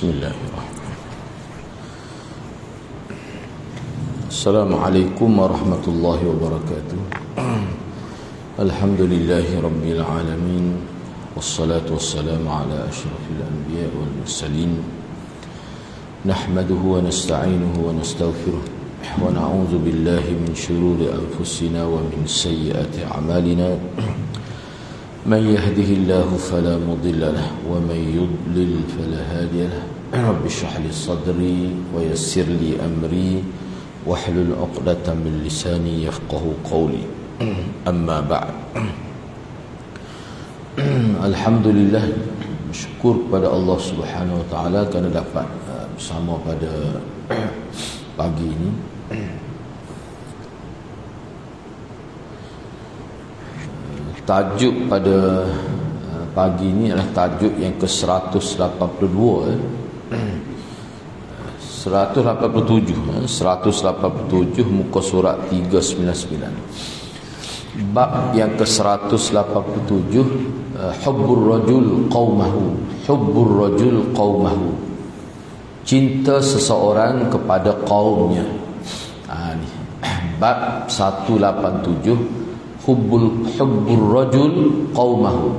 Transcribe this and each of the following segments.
Bismillahirrahmanirrahim. Assalamualaikum warahmatullahi wabarakatuh. Alhamdulillahi rabbil alamin. Wassalatu wassalamu ala asyrafil anbiya wal mursalin. Nahmaduhu wa nasta'inuhu wa nastaghfiruh. Wa na'udzu billahi min shururi anfusina wa min sayyiati a'malina. من يهده الله فلا مضل له ومن يضلل فلا هادي له رب اشرح لي صدري ويسر لي أمري واحلل عقدة من لساني يفقه قولي أما بعد. Alhamdulillah, bersyukur kepada Allah Subhanahu wa taala kerana dapat bersama pada pagi ini. Tajuk pada pagi ini adalah tajuk yang ke-182 187 muka surat 399. Bab yang ke-187, hubbur rajul qaumahu, cinta seseorang kepada kaumnya. Ni bab 187, hubbur rajul qaumahu.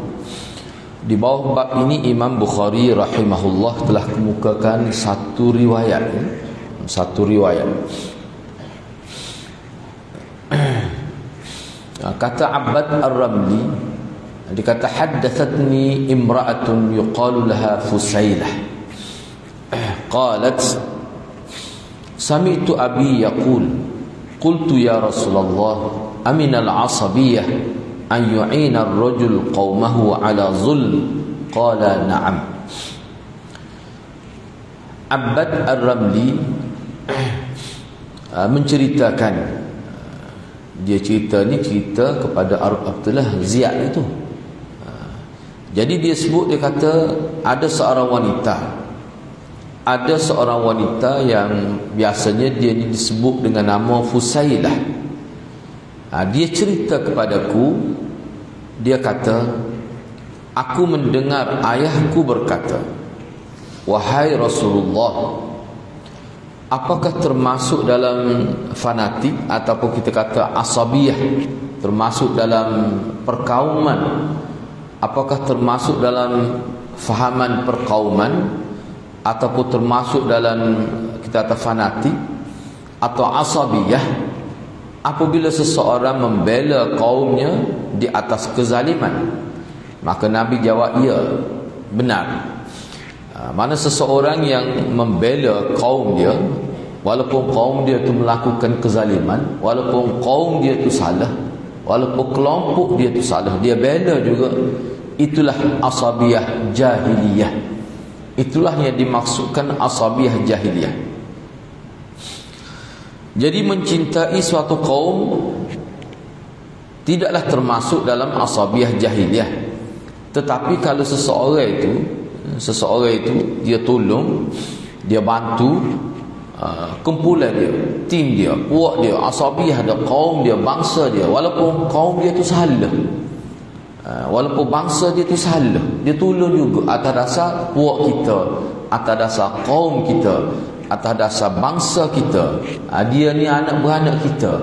Di bawah bab ini Imam Bukhari rahimahullah telah kemukakan satu riwayat. Kata Abbad Ar-Ramli, dia kata haddathatni imra'atun yuqalu laha Fusailah qalat sami'tu abi yaqul qultu ya Rasulullah aminal asabiyah an yu'ina ar-rajul qaumahu ala zulm qala na'am. Abbad Ar-Ramli menceritakan, dia cerita kepada Abdullah Ziyad itu. Jadi dia sebut, dia kata ada seorang wanita yang biasanya dia ni disebut dengan nama Fusailah. Dia cerita kepadaku, dia kata, aku mendengar ayahku berkata, wahai Rasulullah, apakah termasuk dalam fanatik ataupun kita kata asabiyah, termasuk dalam perkauman, apakah termasuk dalam fahaman perkauman ataupun termasuk dalam kita kata fanatik atau asabiyah apabila seseorang membela kaumnya di atas kezaliman? Maka Nabi jawab, ya, benar. Mana seseorang yang membela kaum dia, walaupun kaum dia itu melakukan kezaliman, walaupun kaum dia itu salah, walaupun kelompok dia itu salah, dia bela juga, itulah asabiyah jahiliyah. Itulah yang dimaksudkan asabiyah jahiliyah. Jadi mencintai suatu kaum tidaklah termasuk dalam asabiyah jahiliyah. Tetapi kalau seseorang itu dia tolong, dia bantu kumpulan dia, tim dia, puak dia, asabiyah dia, kaum dia, bangsa dia, walaupun kaum dia tu salah, walaupun bangsa dia tu salah, dia tolong juga atas dasar puak kita, atas dasar kaum kita, atas dasar bangsa kita. Dia ni anak beranak kita,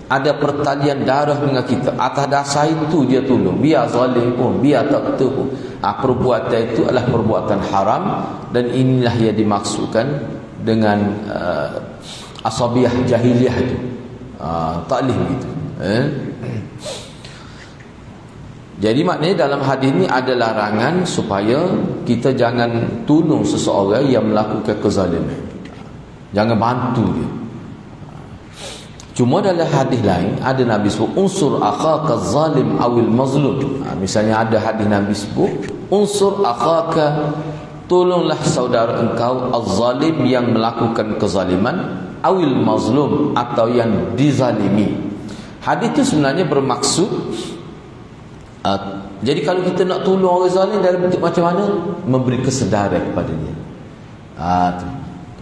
ada pertalian darah dengan kita, atas dasar itu dia tolong, biar zalim pun, biar tak betul pun. Perbuatan itu adalah perbuatan haram, dan inilah yang dimaksudkan dengan asabiyah jahiliyah itu. Tak boleh begitu. Jadi maknanya dalam hadis ini ada larangan supaya kita jangan tolong seseorang yang melakukan kezaliman, jangan bantu dia. Cuma dalam hadis lain ada Nabi sebut unsur akhaka zalim awil mazlum. Misalnya ada hadis Nabi sebut unsur akhaka, tolonglah saudara engkau az-zalim yang melakukan kezaliman, awil mazlum atau yang dizalimi. Hadis itu sebenarnya bermaksud jadi kalau kita nak tolong orang zalim dalam bentuk macam mana? Memberi kesedaran kepada dia.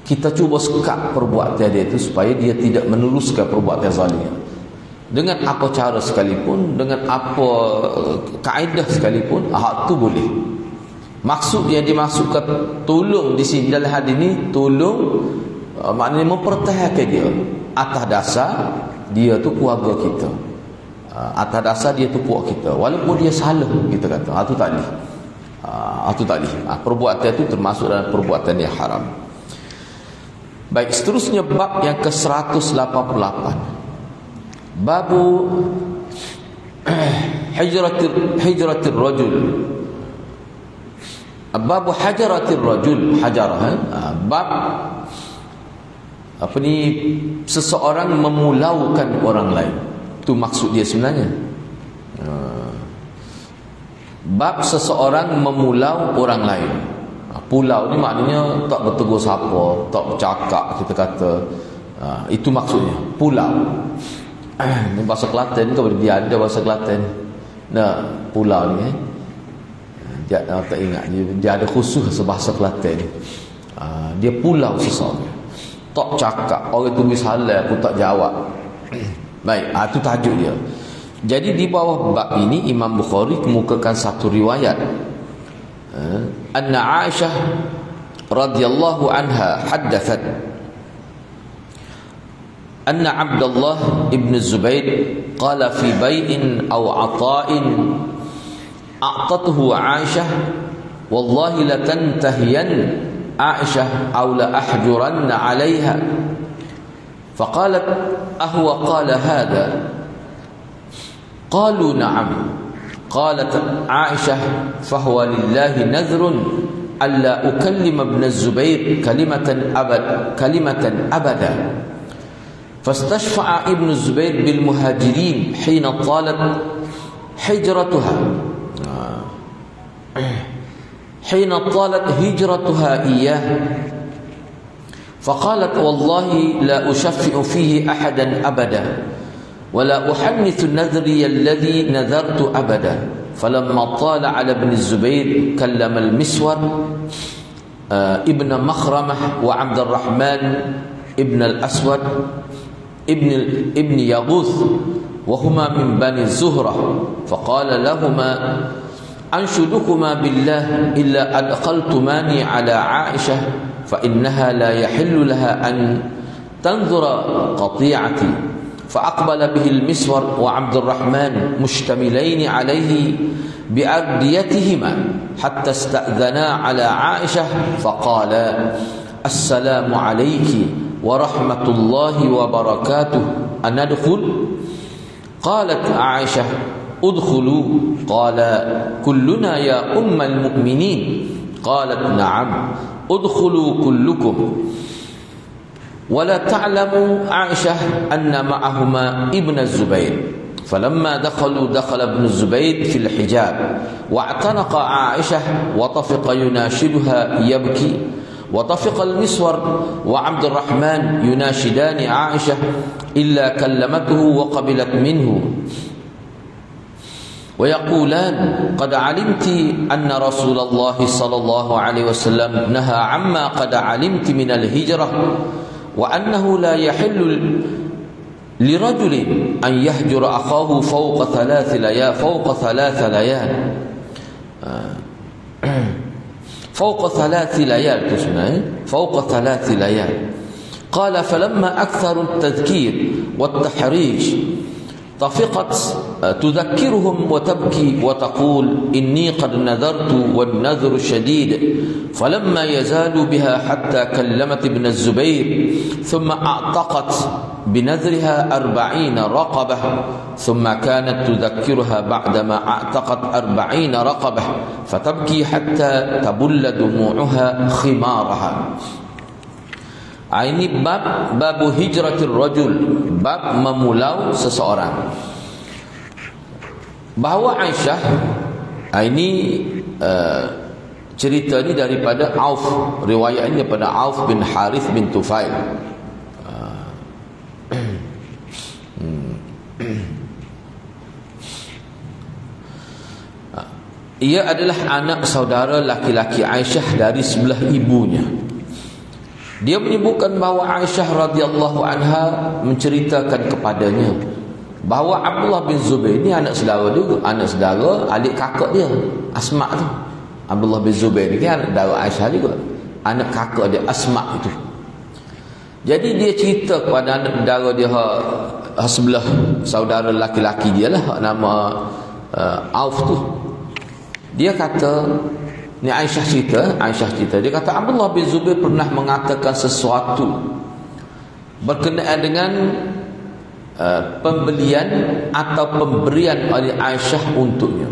Kita cuba sekat perbuatan dia itu supaya dia tidak meneruskan perbuatan zalim. Dengan apa cara sekalipun, dengan apa kaedah sekalipun, hak tu boleh. Maksud yang dimaksudkan tolong di sini dalam hadis ni, tolong maknanya mempertahankan dia atas dasar dia tu keluarga kita, atas dasar dia tu puak kita, walaupun dia salah, kita kata itu tak boleh. Itu tak boleh. Perbuatan itu termasuk dalam perbuatan yang haram. Baik, seterusnya bab yang ke-188, babu hijratir rajul. Bab hajaratir rajul, hajarah, bab apa ni, seseorang memulaukan orang lain. Itu maksud dia sebenarnya. Bab seseorang memulau orang lain. Pulau ni maknanya tak bertegur siapa, tak bercakap, kita kata. Itu maksudnya, pulau. Ni bahasa Kelantan ke, dia ada bahasa Kelantan. Nah, pulau ni dia tak ingat, dia ada khusus bahasa Kelantan. Dia pulau seseorang, tak cakap, orang tulis halal aku tak jawab. Baik, itu tajuk dia. Jadi di bawah bab ini Imam Bukhari kemukakan satu riwayat, anna Aisyah radhiyallahu anha haddathat anna Abdullah ibn Zubair qala fi bai'in aw ata'in a'tathu Aisyah wallahi latantahiyan Aisyah aw la ahjuranna 'alayha faqalat ahwa qala hadha qalu na'am qalat Aisyah fahuwa lillahi nadhrun alla ukallima ibn Zubair kalimatan abada fastashfa'a ibn Zubair bil muhajirin hina talat hijratuha حين طالت هجرتها إياه فقالت والله لا أشفع فيه أحدا أبدا ولا أحنث نذري الذي نذرت أبدا فلما طال على ابن الزبير كلم المسور ابن مخرمة وعبد الرحمن ابن الأسود ابن يغوث وهما من بني الزهرة فقال لهما أنشدكما بالله إلا أدخلتماني على عائشة فإنها لا يحل لها أن تنظر قطيعتي فأقبل به المسور وعبد الرحمن مشتملين عليه بأرديتهما حتى استأذنا على عائشة فقالا السلام عليك ورحمة الله وبركاته أندخل؟ قالت عائشة ادخلوا قال كلنا يا أم المؤمنين قالت نعم ادخلوا كلكم ولا تعلم عائشة أن معهما ابن الزبير فلما دخل ابن الزبير في الحجاب واعتنق عائشة وطفق يناشدها يبكي وطفق المسور وعبد الرحمن يناشدان عائشة إلا كلمته وقبلت منه ويقولان قد علمت أن رسول الله صلى الله عليه وسلم نهى عما قد علمت من الهجرة وأنه لا يحل لرجل أن يهجر أخاه فوق ثلاث ليال فوق ثلاث ليال قال فلما أكثر التذكير والتحريج طفقت تذكرهم وتبكي وتقول إني قد نذرت والنذر شديد فلما يزال بها حتى كلمت ابن الزبير ثم أعتقت بنذرها 40 رقبة ثم كانت تذكرها بعدما أعتقت 40 رقبة فتبكي حتى تبل دموعها خمارها. Ini bab hijratir rajul, bab memulau seseorang. Bahawa Aisyah, ini cerita ni daripada Auf, riwayat ini daripada Auf bin Harith bin Tufail. Ia adalah anak saudara laki-laki Aisyah dari sebelah ibunya. Dia menyebutkan bahawa Aisyah radhiyallahu anha menceritakan kepadanya bahawa Abdullah bin Zubair ni anak saudara dia, anak saudara adik kakak dia, Asma tu. Abdullah bin Zubair ni kan anak dara Aisyah juga, anak kakak dia Asma itu. Jadi dia cerita kepada anak dara dia sebelah saudara laki-laki dia lah, nama Auf tu. Dia kata, ni Aisyah cerita, dia kata Abdullah bin Zubair pernah mengatakan sesuatu berkenaan dengan pembelian atau pemberian oleh Aisyah untuknya.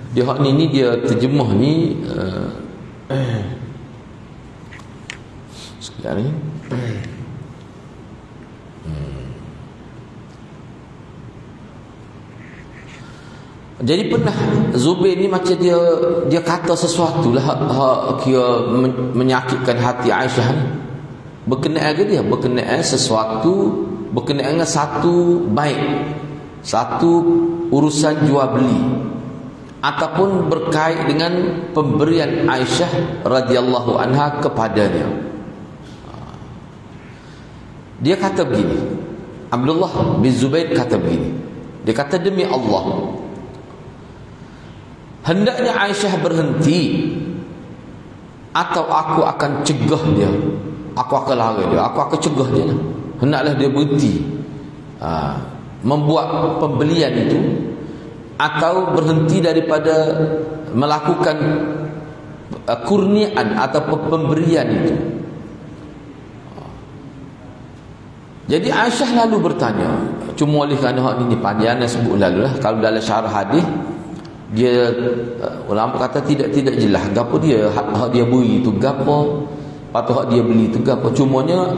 Dia hak ni dia terjemah ni sekejap ni. Jadi pernah Zubair ni macam dia kata sesuatu lah kira menyakitkan hati Aisyah ni. Berkenaan ke dia? Berkenaan sesuatu, berkenaan dengan satu baik, satu urusan jual beli, ataupun berkait dengan pemberian Aisyah radhiyallahu anha kepadanya. Dia kata begini, Abdullah bin Zubair kata begini, dia kata demi Allah, hendaknya Aisyah berhenti atau aku akan cegah dia, aku akan larang dia, aku akan cegah dia. Hendaklah dia berhenti membuat pembelian itu, atau berhenti daripada melakukan kurniaan atau pemberian itu. Jadi Aisyah lalu bertanya, cuma oleh kerana hak ni panjang sebut lalu lah. Kalau dalam syarah hadis dia ulama kata tidak jelas gapo dia hak dia beri itu gapo, patut hak dia beli itu gapo. Cumanya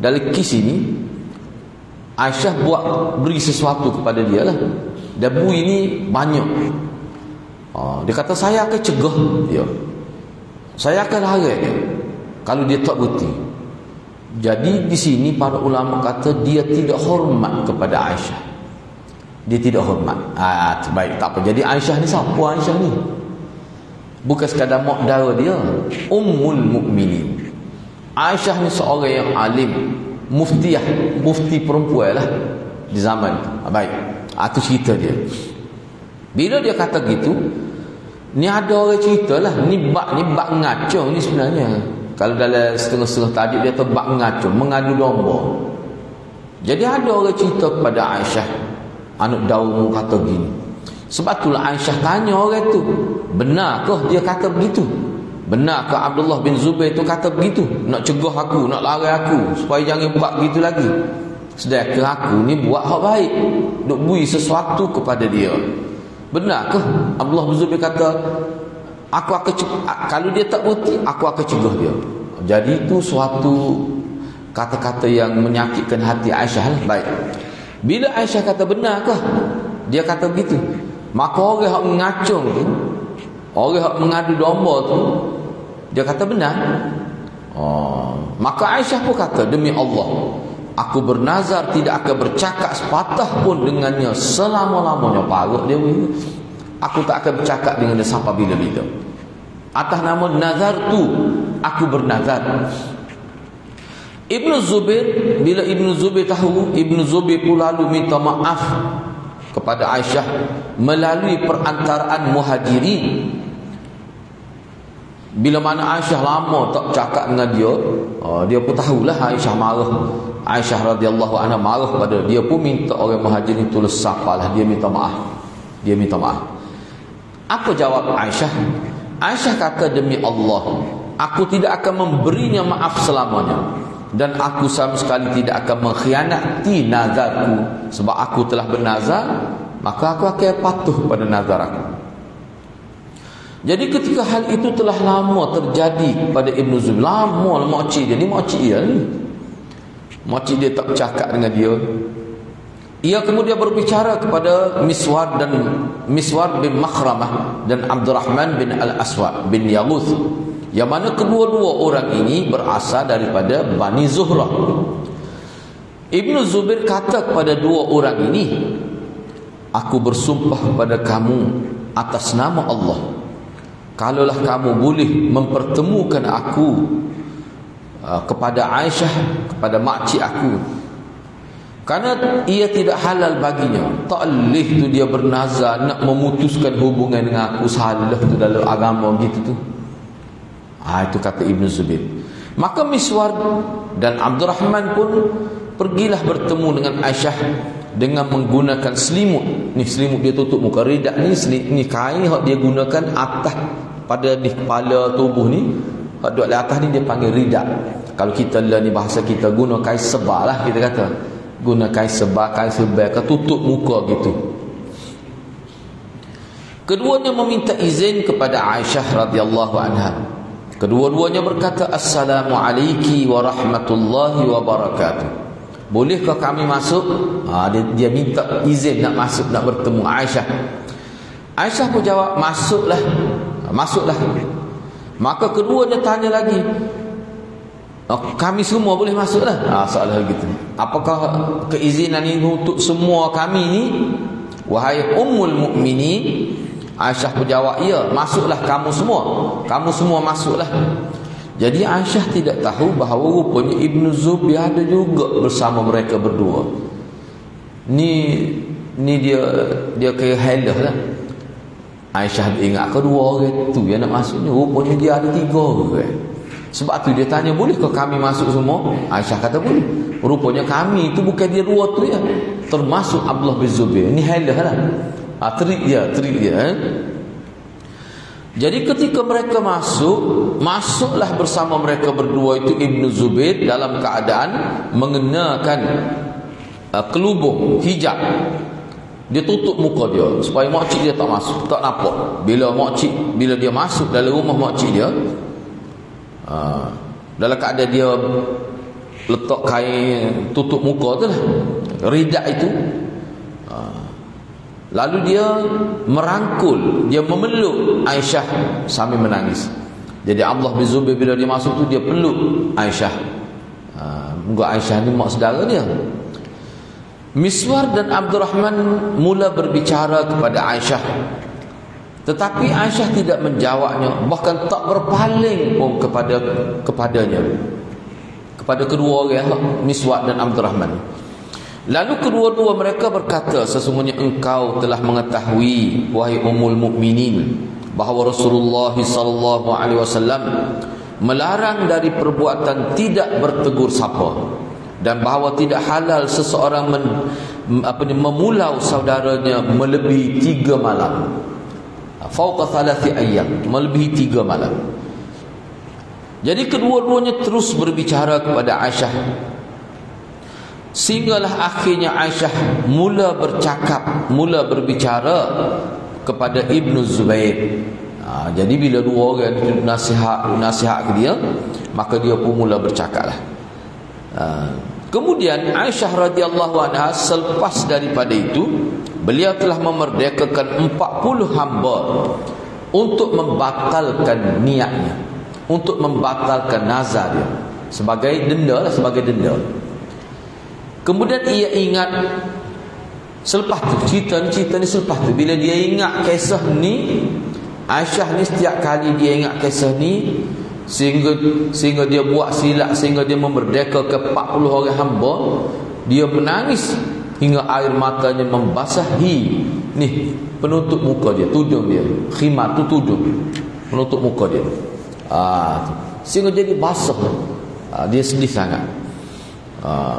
dalam kes ini Aisyah beri sesuatu kepada dia lah. Dan beri ni banyak. Dia kata saya akan cegah dia, saya akan larang dia kalau dia tak berhenti. Jadi di sini para ulama kata dia tidak hormat kepada Aisyah. Dia tidak hormat. Baik, tak apa. Jadi Aisyah ni siapa Aisyah ni? Bukan sekadar mak dara dia, Ummul Mukminin. Aisyah ni seorang yang alim, mufti perempuan lah di zaman itu. Baik, itu cerita dia. Bila dia kata gitu, ni ada orang cerita lah, ni bak ngaco ni sebenarnya. Kalau dalam setengah-setengah tadi dia tu bak ngaco, mengadu domba. Jadi ada orang cerita kepada Aisyah, anak daumu kata gini. Sebab itulah Aisyah tanya orang tu, benarkah dia kata begitu? Benarkah Abdullah bin Zubair tu kata begitu? Nak cegah aku, nak larang aku supaya jangan buat begitu lagi. Sedangkan aku ni buat hak baik, duk beri sesuatu kepada dia. Benarkah Abdullah bin Zubair kata aku akan kalau dia tak berhenti aku akan cegah dia? Jadi itu suatu kata-kata yang menyakitkan hati Aisyah. Baik, bila Aisyah kata benarkah dia kata begitu, maka orang yang mengacung tu, orang yang mengadu domba tu, dia kata benar. Maka Aisyah pun kata, demi Allah, aku bernazar tidak akan bercakap sepatah pun dengannya selama-lamanya. Parut dia, aku tak akan bercakap dengan dia sampai bila-bila. Atas nama nazar tu aku bernazar. Ibnu Zubair, bila Ibnu Zubair tahu, Ibnu Zubair pun lalu minta maaf kepada Aisyah melalui perantaraan Muhajirin. Bila mana Aisyah lama tak cakap dengan dia, dia pun tahulah Aisyah marah. Aisyah radhiyallahu anha marah pada dia, pun minta orang Muhajirin tulis sapalah, dia minta maaf. Apa jawab Aisyah? Aisyah kata, demi Allah, aku tidak akan memberinya maaf selamanya, dan aku sama sekali tidak akan mengkhianati nazarku. Sebab aku telah bernazar, maka aku akan patuh pada nazar aku. Jadi ketika hal itu telah lama terjadi pada Ibnu Zubair, lama makcik dia ni, makcik dia ni, makcik dia tak bercakap dengan dia. Ia kemudian berbicara kepada Miswar bin Makhramah dan Abdurrahman bin Al-Aswad bin Yaghuth, yang mana kedua-dua orang ini berasal daripada Bani Zuhrah. Ibnu Zubair kata kepada dua orang ini, aku bersumpah kepada kamu atas nama Allah, kalaulah kamu boleh mempertemukan aku kepada Aisyah, kepada makcik aku, Kerana ia tidak halal baginya. Tak boleh tu dia bernazar nak memutuskan hubungan dengan aku. Salah tu dalam agama gitu tu. Itu kata Ibn Zubair. Maka Miswar dan Abdul Rahman pun pergilah bertemu dengan Aisyah dengan menggunakan selimut. Ni selimut dia tutup muka. Ridak ni kain yang dia gunakan atas pada di kepala tubuh ni. Hak duduk di atas ni dia panggil ridak. Kalau kita lah ni bahasa kita guna kain sebal lah kita kata. Guna kain sebal ke tutup muka gitu. Keduanya meminta izin kepada Aisyah radhiyallahu anha. Kedua-duanya berkata, Assalamualaikum warahmatullahi wabarakatuh. Bolehkah kami masuk? Dia minta izin nak masuk, nak bertemu Aisyah. Aisyah pun jawab, masuklah. Masuklah. Maka keduanya tanya lagi, kami semua boleh masuklah? Soalan gitu. Apakah keizinan ini untuk semua kami ni? Wahai Ummul Mukminin? Aisyah pun jawab, ya, masuklah kamu semua. Kamu semua masuklah. Jadi Aisyah tidak tahu bahawa rupanya Ibn Zubair ada juga bersama mereka berdua. Ni dia kaya halah lah. Aisyah ingat kedua orang tu yang nak masuk ni, rupanya dia ada 3 orang. Sebab tu dia tanya, bolehkah kami masuk semua? Aisyah kata boleh. Rupanya kami tu bukan dia 2 tu ya, termasuk Abdullah bin Zubair. Ni halah lah. Trik dia. Jadi ketika mereka masuklah bersama mereka berdua itu Ibn Zubair dalam keadaan mengenakan kelubung hijab. Dia tutup muka dia supaya makcik dia tak masuk, tak nampak. Bila dia masuk dalam rumah makcik dia, dalam keadaan dia letak kain tutup muka tu lah, ridak itu. Lalu dia merangkul, dia memeluk Aisyah sambil menangis. Jadi Abdullah bin Zubair bila dia masuk tu dia peluk Aisyah. Moga Aisyah ni mak saudara dia. Miswar dan Abdul Rahman mula berbicara kepada Aisyah. Tetapi Aisyah tidak menjawabnya, bahkan tak berpaling pun kepadanya. Kepada kedua orang, Miswar dan Abdul Rahman. Lalu kedua-dua mereka berkata, sesungguhnya engkau telah mengetahui wahai Ummul Mukminin bahawa Rasulullah sallallahu alaihi wasallam melarang dari perbuatan tidak bertegur sapa, dan bahawa tidak halal seseorang memulau saudaranya melebihi 3 malam. Fauqa 3 ayyam, melebihi 3 malam. Jadi kedua-duanya terus berbicara kepada Aisyah. Sehinggalah akhirnya Aisyah mula berbicara kepada Ibn Zubair. Jadi bila 2 orang nasihat ke dia, maka dia pun mula bercakaplah. Kemudian Aisyah radhiyallahu anha selepas daripada itu, beliau telah memerdekakan 40 hamba untuk membatalkan niatnya, untuk membatalkan nazar dia sebagai denda. Kemudian ia ingat selepas tu, cerita ni selepas tu, bila dia ingat kisah ni, Aisyah ni setiap kali dia ingat kisah ni, sehingga dia buat silap, sehingga dia memerdekakan 40 orang hamba, dia menangis hingga air matanya membasahi ni penutup muka dia, tudung dia, khimar tu tudung penutup muka dia. Sehingga jadi basah. Dia sedih sangat.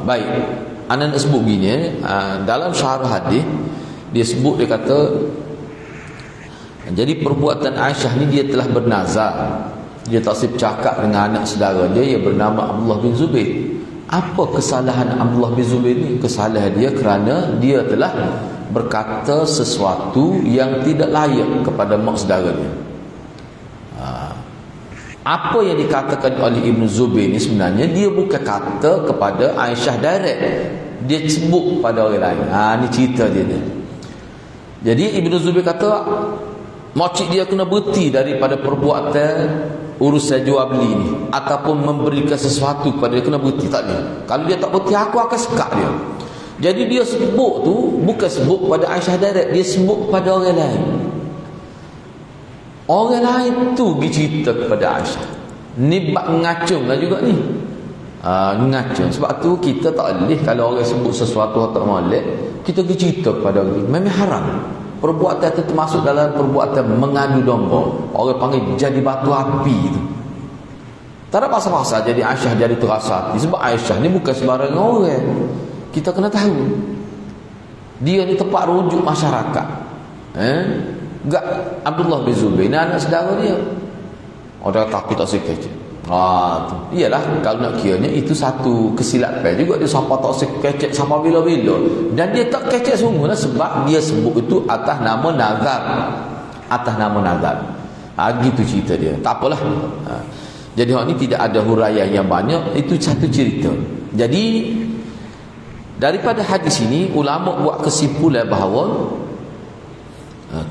Baik, anda nak sebut gini, dalam syarah hadis dia sebut, dia kata, jadi perbuatan Aisyah ni dia telah bernazar, dia tak sip cakap dengan anak saudara dia yang bernama Abdullah bin Zubair. Apa kesalahan Abdullah bin Zubair ni? Kesalahan dia kerana dia telah berkata sesuatu yang tidak layak kepada mak saudaranya. Apa yang dikatakan oleh Ibn Zubair ni sebenarnya dia bukan kata kepada Aisyah direct, dia sebut pada orang lain. Ni cerita dia ni. Jadi Ibn Zubair kata makcik dia kena berhenti daripada perbuatan urusan jual beli ni, ataupun memberikan sesuatu kepada dia, kena berhenti. Tak boleh. Kalau dia tak berhenti, aku akan sekat dia. Jadi dia sebut tu bukan sebut kepada Aisyah direct, dia sebut kepada orang lain. Orang lain tu pergi cerita kepada Aisyah. Ni bak ngacung lah juga ni. ngacung. Sebab tu kita tak boleh kalau orang sebut sesuatu tak molek, kita pergi cerita kepada orang. Memang haram. Perbuatan itu termasuk dalam perbuatan mengadu domba. Orang panggil jadi batu api itu. Tak ada pasal-pasal jadi Aisyah jadi terasa hati. Sebab Aisyah ni bukan sembarang orang. Kita kena tahu dia ni tempat rujuk masyarakat. Enggak, Abdullah bin Zubair ni anak saudara dia. Orang takut tak suka je. Tu. Iyalah, kalau nak kiranya itu satu kesilapan juga. Dia sampai tak sekecek sampai bila-bila. Dan dia tak kecek sungguh lah, sebab dia sebut itu atas nama nazar. Atas nama nazar. Gitu cerita dia. Tak apalah. Jadi hak ni tidak ada huraian yang banyak. Itu satu cerita. Jadi daripada hadis ini ulama buat kesimpulan bahawa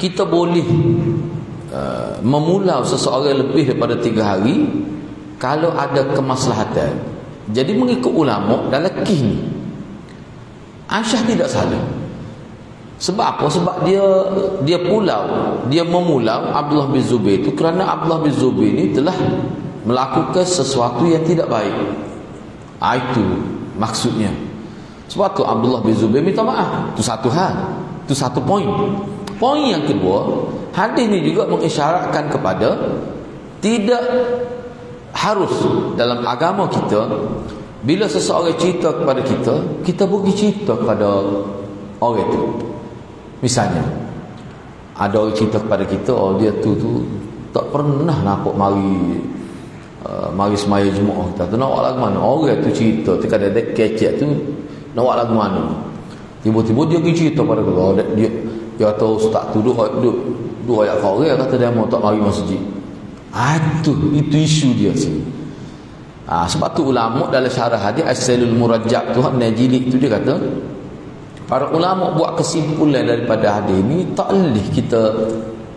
kita boleh memulau seseorang lebih daripada 3 hari kalau ada kemaslahatan. Jadi mengikut ulama dalam kisah ni Aisyah tidak salah. Sebab apa? Sebab dia memulau Abdullah bin Zubair itu kerana Abdullah bin Zubair ni telah melakukan sesuatu yang tidak baik. Itu maksudnya. Sebab tu Abdullah bin Zubair minta maaf. Itu satu hal. Itu satu poin. Poin yang kedua, hadis ni juga mengisyaratkan kepada tidak harus dalam agama kita bila seseorang cerita kepada kita, kita pergi cerita kepada orang itu. Misalnya ada orang cerita kepada kita, dia tu tak pernah nampak mari semaya Jumaat. Kita tu nak buat lagu mana? Orang tu cerita, tu kada ada kecek tu nak buat lagu mana? Tiba-tiba dia pergi cerita pada dia kata ustaz tu duduk ayat orang kata dia mau tak mari masjid. Itu isu dia sini. Sebab tu ulama dalam syarah hadis As-Sailul Murajjab tu Najili itu dia kata para ulama buat kesimpulan daripada hadis ni tak boleh kita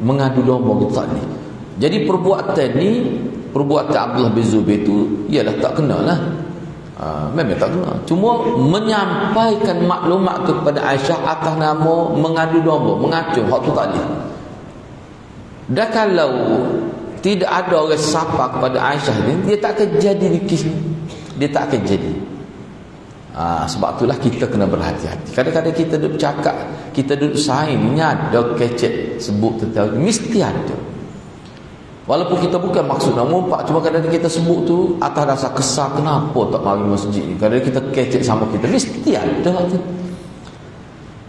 mengadu domba, kita tak boleh. Jadi perbuatan Abdullah bin Zubair tu ialah tak kenalah. Memang tak kena. Cuma menyampaikan maklumat kepada Aisyah atas nama mengadu domba, mengacung, hak tu tak boleh. Dan kalau tidak ada orang sapa kepada Aisyah ni, dia tak akan jadi nikis ni. Dia tak akan jadi. Sebab itulah kita kena berhati-hati. Kadang-kadang kita duduk bercakap, kita duduk saing, ni ada kecek sebut tentang, mesti ada. Walaupun kita bukan maksud nak mumpak, cuma kadang-kadang kita sebut tu atas dasar kesal, kenapa tak mari masjid ni. Kadang-kadang kita kecek sama kita, mesti ada tu.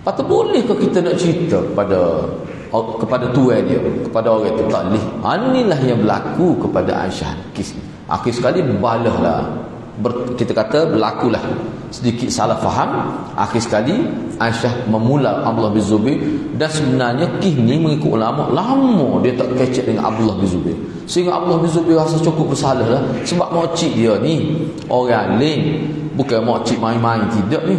Patut boleh ke kita nak cerita kepada tuan dia, kepada orang itu tak boleh. Inilah yang berlaku kepada Aisyah. Akhir sekali balahlah. Kita kata berlakulah sedikit salah faham. Akhir sekali Aisyah memula Abdullah bin Zubair. Dan sebenarnya ni mengikut ulama lama dia tak kecek dengan Abdullah bin Zubair, sehingga Abdullah bin Zubair rasa cukup bersalah lah. Sebab makcik dia ni orang lain, bukan makcik main-main, tidak ni.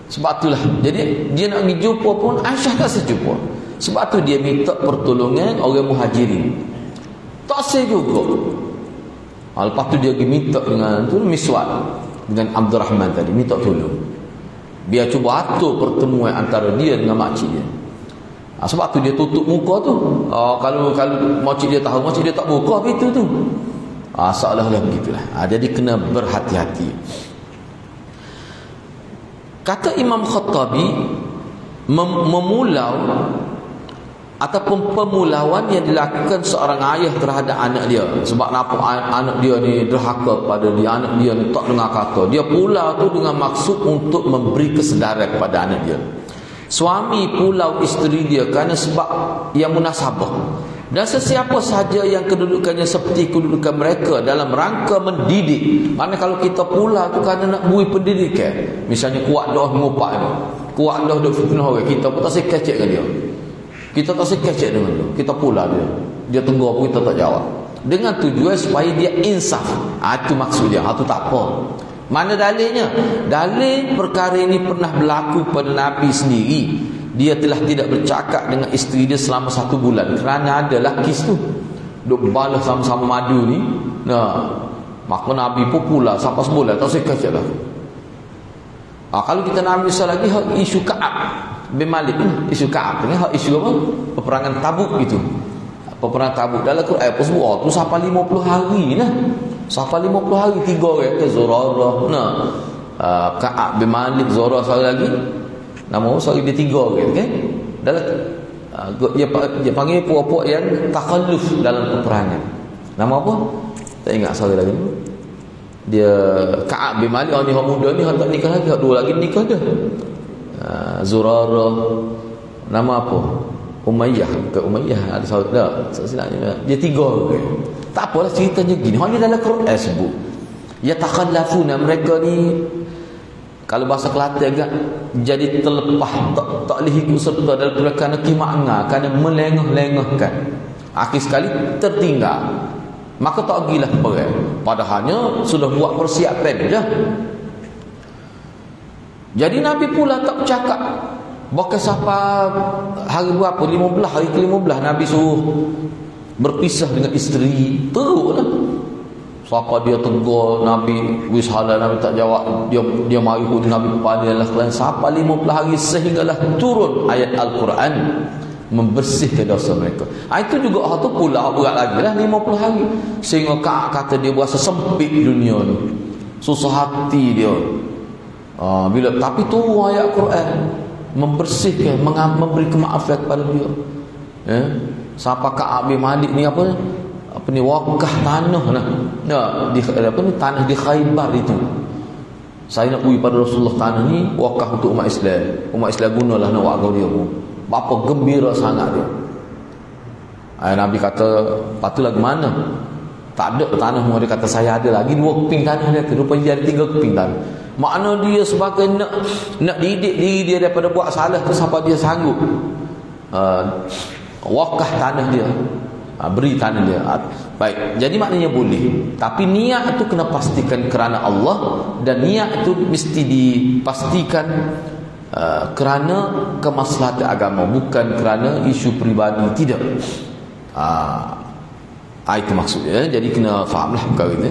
Sebab itulah, jadi dia nak pergi jumpa pun Aisyah tak sejumpa. Sebab tu dia minta pertolongan orang Muhajirin. Tak sah juga. Lepas tu dia pergi minta dengan tu Miswar, dengan Abdul Rahman tadi, minta tolong. Biar cuba atur pertemuan antara dia dengan makcik dia. Sebab tu dia tutup muka tu. Kalau makcik dia tahu, makcik dia tak buka pintu tu. Seolah-olah begitulah. Jadi kena berhati-hati. Kata Imam Khattabi, memulau ataupun pemulauan yang dilakukan seorang ayah terhadap anak dia sebab nampak anak dia ni derhaka pada dia, anak dia ni tak dengar kata, dia pulau tu dengan maksud untuk memberi kesedaran kepada anak dia. Suami pulau isteri dia kerana sebab yang munasabah, dan sesiapa sahaja yang kedudukannya seperti kedudukan mereka dalam rangka mendidik. Mana kalau kita pulau tu kerana nak beri pendidikan, misalnya kuat dah mengupak ni, kuat dah duk fitnah orang, kita pun tak sekecek dengan dia, kita tak sekecek dengan dia, kita pula dia tegur pun kita tak jawab, dengan tujuan supaya dia insaf. Itu maksud dia. Itu tak apa. Mana dalilnya? Dalil perkara ini pernah berlaku pada Nabi sendiri. Dia telah tidak bercakap dengan isteri dia selama 1 bulan kerana ada lelaki tu duk balas sama-sama madu ni. Maka Nabi pun pula sampai sebulan tak sekecek dah. Kalau kita nak ambil lagi isu Ka'ab bin Malik, isu Ka'ab ni isu apa? Peperangan Tabuk itu. Peperangan Tabuk dalam Quran pun sebut tu sampai 50 hari nah. Sampai 50 hari 3 orang ke Zurarah. Nah, Ka'ab bin Malik, Zurarah sekali lagi. Nama sekali dia 3 orang kan. Dalam dia panggil puak-puak yang takhalluf dalam peperangan. Nama apa? Tak ingat sekali lagi. Dia Ka'ab bin Malik, orang ni orang muda ni, orang tak nikah lagi, orang dua lagi nikah dah. Zurarah, nama apa? Umayyah, bukan Umayyah, ada saudara. Silapnya dia 3 orang. Tak apalah ceritanya gini. Hanya dalam Quran sebut. Ya takhallafuna, mereka ni kalau bahasa Kelantan agak jadi terlepas, tak boleh ikut serta dalam kerana kimakna, kerana melengah-lengahkan. Akhir sekali tertinggal. Maka tak gilah perang. Padahalnya sudah buat persiapan je. Jadi Nabi pula tak bercakap. Bahkan sampai hari berapa? 15, hari ke-15 Nabi suruh berpisah dengan isteri. Teruklah. Siapa dia tegur Nabi, wishala Nabi tak jawab, dia mari ikut Nabi panggil lah kalian sampai 50 hari sehinggalah turun ayat Al-Quran membersihkan dosa mereka. Itu juga hal tu pula berat lagi lah 50 hari. Sehingga kata dia berasa sempit dunia ni, susah hati dia. Bila tapi turun ayat Quran membersihkan, memberi kemaafan kepada dia. Siapa Ka'ab bin Malik ni apa ni, wakah tanah nah. Di apa ni, tanah di Khaybar itu. Saya nak pergi pada Rasulullah, tanah ni wakah untuk umat Islam. Umat Islam gunalah nak wakah dia pun. Bapa gembira sangat dia. Nabi kata, patutlah ke mana? Tak ada tanah mu. Dia kata, saya ada lagi 2 keping tanah dia. Rupanya dia ada 3 keping tanah. Makna dia sebagai nak didik diri dia daripada buat salah tu sampai dia sanggup wakah tanah dia, beri tanah dia. Baik, jadi maknanya boleh. Tapi niat tu kena pastikan kerana Allah, dan niat tu mesti dipastikan kerana kemaslahatan agama, bukan kerana isu peribadi. Tidak. Itu maksudnya. Jadi kena fahamlah perkara itu.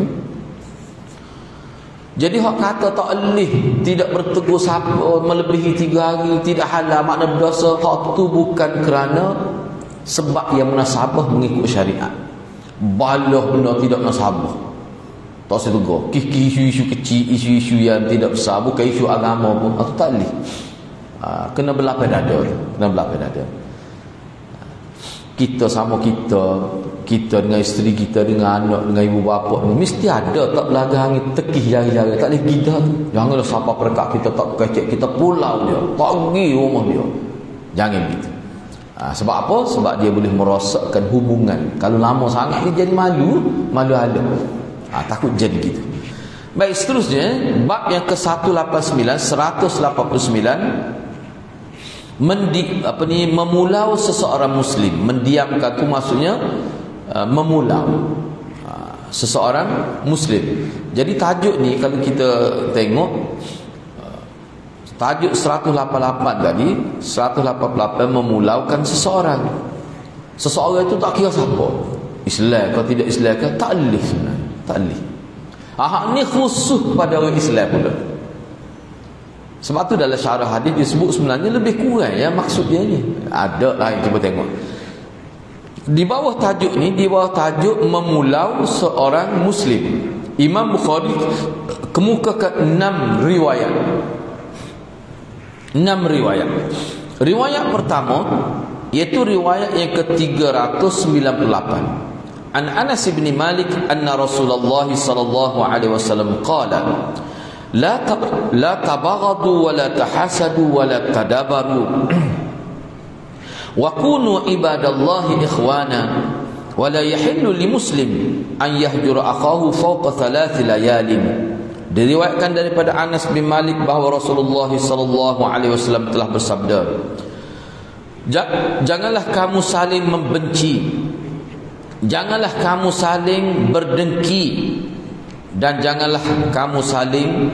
Jadi hak kata tak boleh, tidak bertegur sapa melebihi 3 hari, tidak halal, makna berdosa, hak tu bukan kerana sebab yang munasabah mengikut syariat. Balah benda tidak munasabah, tak usah tegur. Isu-isu kecil, isu-isu yang tidak besar, bukan isu agama pun, itu tak boleh. Kena berlapis dada. Kena berlapis dada. Kita sama kita dengan isteri kita, dengan anak, dengan ibu bapa ni mesti ada tak belagak angin tekih jari-jari. Tak boleh kita tu. Janganlah siapa perkat kita tak kecek, kita pulau dia, tak pergi rumah dia. Jangan gitu. Sebab apa? Sebab dia boleh merosakkan hubungan. Kalau lama sangat dia jadi malu ada. Takut jadi gitu. Baik, seterusnya bab yang ke-189, 189, memulau seseorang muslim. Mendiamkan tu maksudnya memulau seseorang muslim. Jadi tajuk ni kalau kita tengok tajuk 188 tadi, 188 memulaukan seseorang. Seseorang itu tak kira siapa, Islam ke tidak Islam ke, tak boleh sebenarnya, tak boleh. Ni khusus pada orang Islam pula. Sebab tu dalam syarah hadis disebut sebenarnya lebih kurang ya maksud dia ni. Ada lah, cuba tengok. Di bawah tajuk ni, di bawah tajuk memulau seorang muslim, Imam Bukhari kemukakan 6 riwayat. 6 riwayat. Riwayat pertama iaitu riwayat yang ke-398. An Anas bin Malik anna Rasulullah sallallahu alaihi wasallam qala la tabaghadu wa la tahasadu wa la tadabaru wa kunu ibadallahi ikhwana wa la yahillu li muslim an yahjura akhahu fawqa 3 layalin. Diriwayatkan daripada Anas bin Malik bahawa Rasulullah sallallahu alaihi wasallam telah bersabda, janganlah kamu saling membenci, janganlah kamu saling berdengki, dan janganlah kamu saling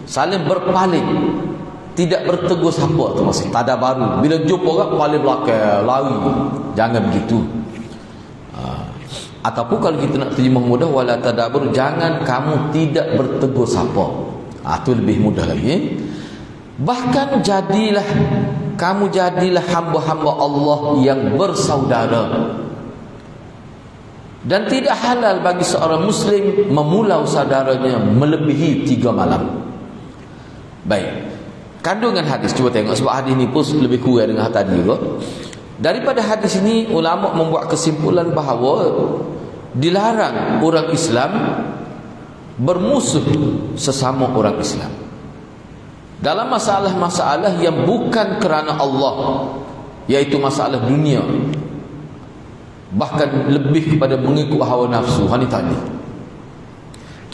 saling berpaling, tidak bertegur sapa tu maksud tadabaru. Bila jumpa orang paling belakang lari, jangan begitu. Ataupun kalau kita nak terjemah mudah, wala tadabaru, jangan kamu tidak bertegur sapa. Itu lebih mudah lagi. Bahkan kamu jadilah hamba-hamba Allah yang bersaudara. Dan tidak halal bagi seorang Muslim memulau saudaranya melebihi 3 malam. Baik, kandungan hadis, cuba tengok, sebab hadis ni pun lebih kurang dengan tadi kot. Daripada hadis ini, ulama membuat kesimpulan bahawa dilarang orang Islam bermusuh sesama orang Islam dalam masalah-masalah yang bukan kerana Allah, iaitu masalah dunia, bahkan lebih kepada mengikut hawa nafsu. Hani tadi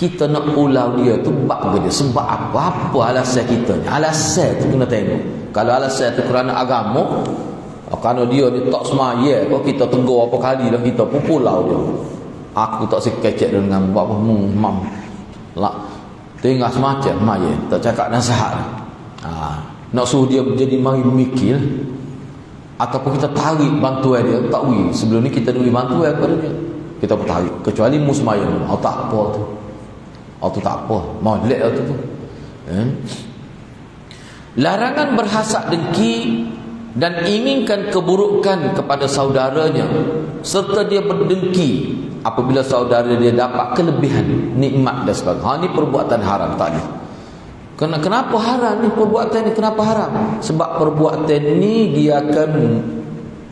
kita nak pulau dia tu bab dia sebab apa alasan kita ni. Alasan tu kena tengok. Kalau alasan tu kerana agama, kerana dia ni tak semaya, kalau kita tegur apa kali dah kita pun pulau dia. Aku tak sekecek dengan bab mam lah, tinggal semacam maya, tak cakap nasihat. Nak suruh dia jadi mari mikir, ataupun kita tarik bantuan dia, tak wui. Sebelum ni kita beri bantuan kepada dia, kita pun tarik. Kecuali musmaya, tak apa tu, tu tak apa, molek tu. Larangan berhasad dengki dan inginkan keburukan kepada saudaranya, serta dia berdengki apabila saudara dia dapat kelebihan nikmat dan sebagainya. Ini perbuatan haram tadi. Kenapa haram ni perbuatan ni? Kenapa haram? Sebab perbuatan ni dia akan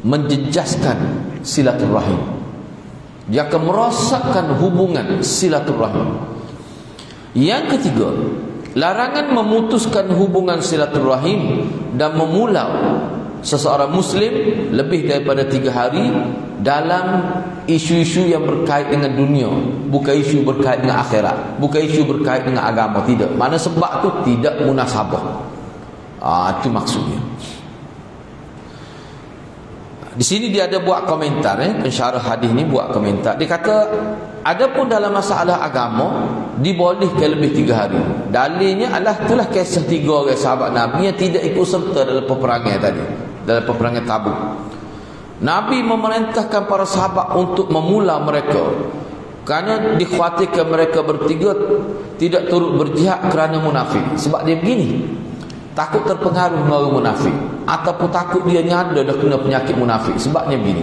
menjejaskan silaturahim. Dia akan merosakkan hubungan silaturahim. Yang ketiga, larangan memutuskan hubungan silaturahim dan memulau seseorang Muslim lebih daripada 3 hari dalam isu-isu yang berkait dengan dunia, bukan isu berkait dengan akhirat, bukan isu berkait dengan agama. Tidak. Mana sebab tu tidak munasabah. Itu maksudnya. Di sini dia ada buat komentar, pensyarah hadis ni buat komentar. Dia kata, adapun dalam masalah agama dibolehkan lebih 3 hari. Dalilnya adalah itulah kisah 3 orang sahabat Nabi yang tidak ikut serta dalam peperangan tadi, dalam peperangan Tabuk. Nabi memerintahkan para sahabat untuk memula mereka kerana dikhawatirkan mereka bertiga tidak turut berjihad kerana munafik. Sebab dia begini, takut terpengaruh dengan orang munafik, ataupun takut dia nyada dah kena penyakit munafik. Sebabnya begini,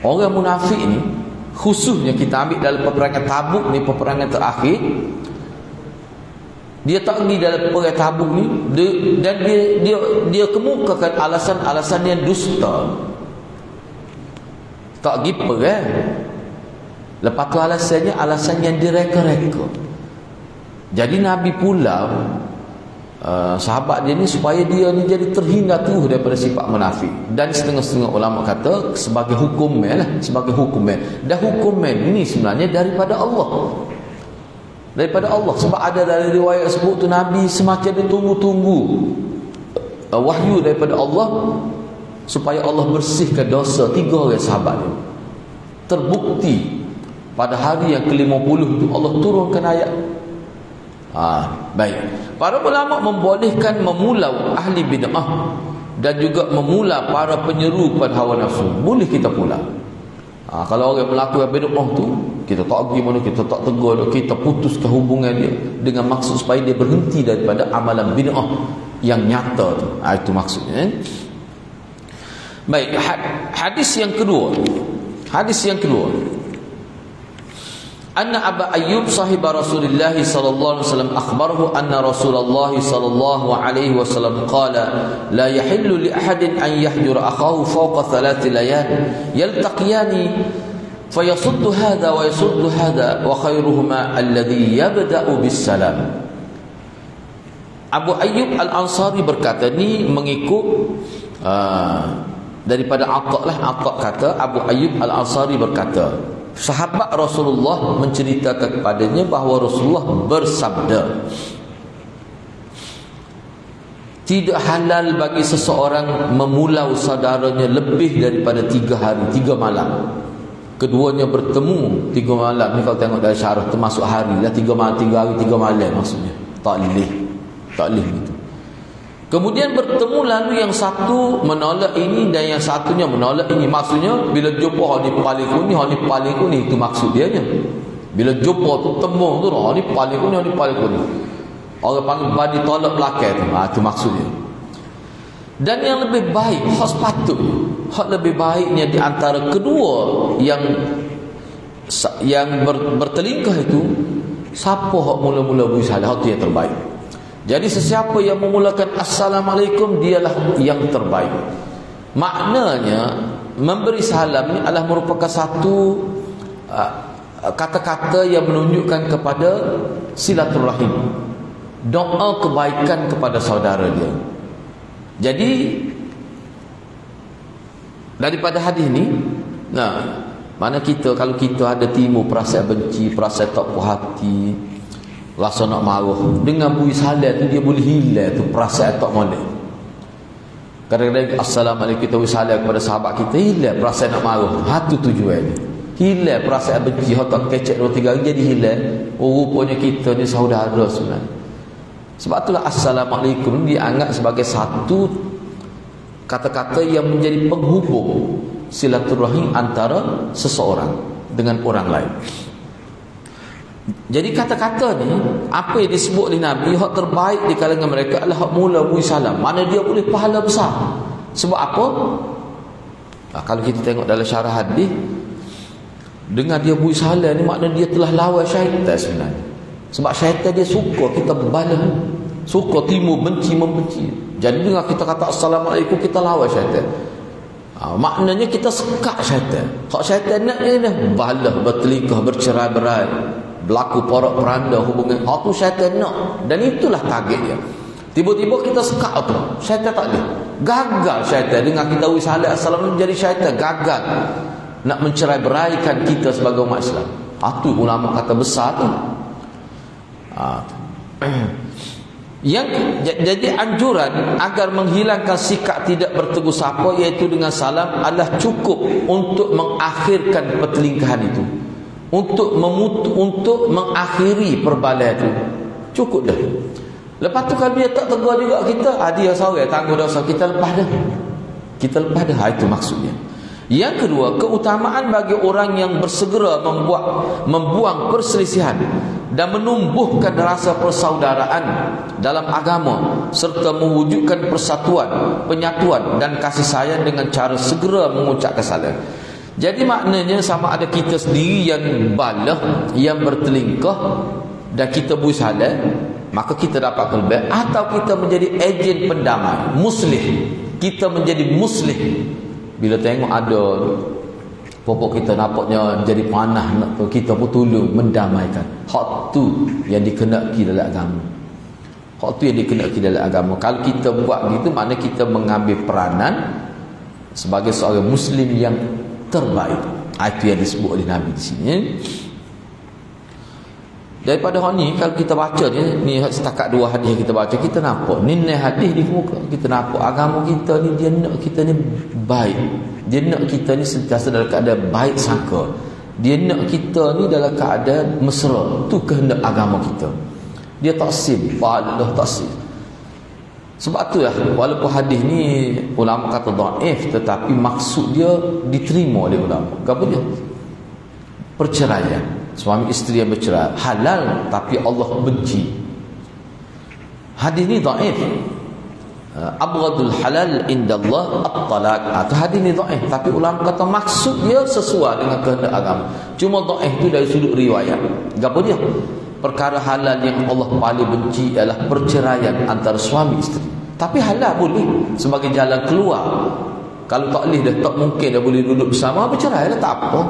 orang munafik ni, khususnya kita ambil dalam peperangan Tabuk ni, peperangan terakhir, dia tak pergi dalam peperangan Tabuk ni, dan dia kemukakan alasan-alasan yang dusta. Tak pergi perang. Lepas tu alasan yang direka-reka. Jadi Nabi pulau sahabat dia ni supaya dia ni jadi terhindar tu daripada sifat munafik. Dan setengah-setengah ulama kata sebagai hukum lah, sebagai hukum. Dan hukum ini sebenarnya daripada Allah. Daripada Allah. Sebab ada dalam riwayat sebut tu Nabi semacam dia tunggu-tunggu wahyu daripada Allah supaya Allah bersihkan dosa 3 orang sahabat dia. Terbukti pada hari yang ke-50 tu Allah turunkan ayat. Baik. Para ulama membolehkan memulau ahli bid'ah dan juga memula para penyeru kepada hawa nafsu. Boleh kita pula. Kalau orang melakukan bid'ah tu, kita tak pergi mana, kita tak tegur, kita putuskan hubungan dia dengan maksud supaya dia berhenti daripada amalan bid'ah yang nyata tu. Itu maksudnya. Baik, hadis yang kedua. Anna Abu Ayyub sahib Rasulullah sallallahu alaihi wasallam akhbarahu anna Rasulullah sallallahu alaihi wasallam qala la yahillu li ahadin an yahjura akhahu fawqa 3 layal yaltaqiyani fayasuddu hadha wa yasuddu hadha wa khairuhuma alladhi yabda'u bis salam. Abu Ayyub Al-Ansari berkata, ni mengikut daripada Aqaq lah. Aqaq kata, Abu Ayyub Al-Ansari berkata, sahabat Rasulullah menceritakan kepadanya bahawa Rasulullah bersabda, tidak halal bagi seseorang memulau saudaranya lebih daripada 3 hari 3 malam. Keduanya bertemu 3 malam. Ni kalau tengok dari syarah termasuk hari lah, 3 hari 3 malam maksudnya. Tak boleh gitu. Kemudian bertemu, lalu yang satu menolak ini dan yang satunya menolak ini. Maksudnya bila jumpa hak ni paling kuning, itu maksud dia nya. Bila jumpa tu tembung tu, hak ni paling kuning. Orang panggil badi tolak belakang tu. Itu maksudnya. Dan yang lebih baik, hak sepatutnya, hak lebih baiknya di antara kedua yang bertelingkah itu, siapa hak mula-mula bui salam, itu yang terbaik. Jadi sesiapa yang memulakan Assalamualaikum, dialah yang terbaik. Maknanya memberi salam ni adalah merupakan satu kata-kata yang menunjukkan kepada silaturahim, doa kebaikan kepada saudara dia. Jadi daripada hadis ni, mana kita, kalau kita ada timbul perasaan benci, perasaan tak puas hati, rasa nak marah, dengan bui salam tu dia boleh hilang tu perasaan tak molek. Kadang-kadang Assalamualaikum, kita bui salam kepada sahabat kita, hilang perasaan nak marah. Itu tujuan ni. Hilang perasaan benci, tak kecek 2-3 hari jadi hilang. Rupanya kita ni saudara sebenarnya. Sebab itulah Assalamualaikum dianggap sebagai satu kata-kata yang menjadi penghubung silaturahim antara seseorang dengan orang lain. Jadi kata-kata ni, apa yang disebut oleh Nabi, hak terbaik di kalangan mereka adalah hak mula bui salam. Mana dia boleh pahala besar. Sebab apa? Kalau kita tengok dalam syarah hadis, dengan dia bui salam ni makna dia telah lawan syaitan sebenarnya. Sebab syaitan dia suka kita berbalah, suka timbul benci membenci. Jadi dengan kita kata Assalamualaikum, kita lawan syaitan. Maknanya kita sekat syaitan. Hak syaitan nak ni balah, bertelingkah, bercerai-berai, berlaku porak peranda hubungan. Tu syaitan nak. Dan itulah target dia. Tiba-tiba kita sekat tu, syaitan tak ada. Gagal syaitan dengan kita wissalam Assalamualaikum, jadi syaitan gagal nak mencerai-beraikan kita sebagai umat Islam. Tu ulama kata besar tu. Jadi anjuran agar menghilangkan sikap tidak bertegur sapa, iaitu dengan salam, adalah cukup untuk mengakhirkan pertelingkahan itu, untuk mengakhiri perbalaian itu. Cukup dah. Lepas tu kalau dia tak tegur juga kita, dia seorang tanggung dosa, kita lepas dah. Itu maksudnya. Yang kedua, keutamaan bagi orang yang bersegera membuang perselisihan dan menumbuhkan rasa persaudaraan dalam agama, serta mewujudkan persatuan, penyatuan dan kasih sayang dengan cara segera mengucapkan salam. Jadi maknanya sama ada kita sendiri yang balah, yang bertelingkah dan kita bui salam, maka kita dapat kelebihan, atau kita menjadi ejen pendamai, muslih. Kita menjadi muslih. Bila tengok ada popok kita nampaknya jadi panah, kita pun tolong mendamaikan. Hak tu yang dikenaki dalam agama. Kalau kita buat gitu, maknanya kita mengambil peranan sebagai seorang muslim yang terbaik. Itu yang disebut oleh Nabi di sini. Daripada hal ni, kalau kita baca ni setakat 2 hadis kita baca, kita nampak nilai hadis di muka. Kita nampak agama kita ni, dia nak kita ni baik. Dia nak kita ni sentiasa dalam keadaan baik sangka. Dia nak kita ni dalam keadaan mesra. Tu kehendak agama kita. Dia taksim, Allah taksim. Sebab tu lah, walaupun hadis ni ulama kata dhaif, tetapi maksud dia diterima oleh ulama. Apa dia? Perceraian. Suami isteri yang bercerai halal, tapi Allah benci. Hadis ni dhaif. Abghadul halal indallah at-talaq. Hadis ni dhaif, tapi ulama kata maksud dia sesuai dengan kehendak agama. Cuma dhaif tu dari sudut riwayat. Gapo dia? Perkara halal yang Allah paling benci ialah perceraian antara suami isteri. Tapi halal boleh sebagai jalan keluar. Kalau tak boleh dah, tak mungkin dah boleh duduk bersama, bercerai lah, tak apa.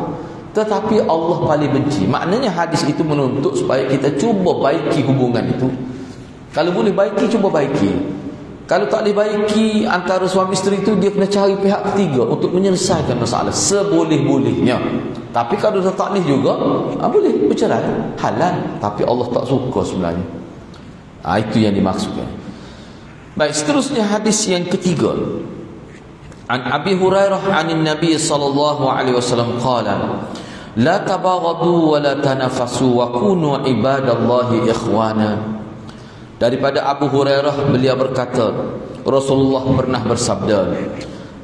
Tetapi Allah paling benci. Maknanya hadis itu menuntut supaya kita cuba baiki hubungan itu. Kalau boleh baiki, cuba baiki. Kalau tak boleh baiki antara suami isteri itu, dia kena cari pihak ketiga untuk menyelesaikan masalah seboleh-bolehnya. Tapi kalau tak boleh juga, boleh bercerai, halal. Tapi Allah tak suka sebenarnya. Itu yang dimaksudkan. Baik, seterusnya hadis yang ketiga. An Abi Hurairah anin Nabi sallallahu alaihi wasallam qala la tabaghadu wa la tanafasu wa kunu ibadallahi ikhwana. Daripada Abu Hurairah, beliau berkata, Rasulullah pernah bersabda,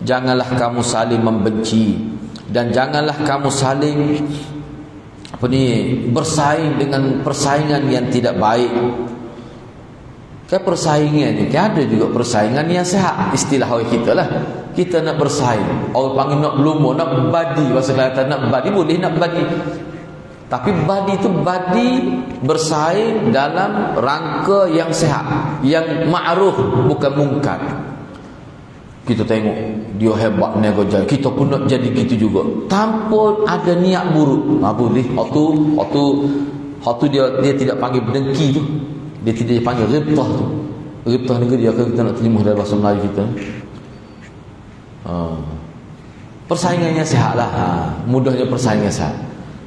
janganlah kamu saling membenci dan janganlah kamu saling bersaing dengan persaingan yang tidak baik. Persaingan ni ada juga persaingan yang sehat. Istilah orang kita lah, kita nak bersaing. Orang panggil nak berlumba, nak badi. Bahasa Kelantan nak badi, boleh nak badi. Tapi badi itu badi bersaing dalam rangka yang sehat, yang ma'ruf, bukan mungkar. Kita tengok dia hebat nego jaya, kita pun nak jadi gitu juga tanpa ada niat buruk. Boleh. Waktu dia tidak panggil berdengki tu, dia tidak panggil ghibtah tu. Ghibtah ni dia kita nak terima dalam bahasa Melayu kita. Persaingannya sehat lah. Mudahnya persaingan sehat.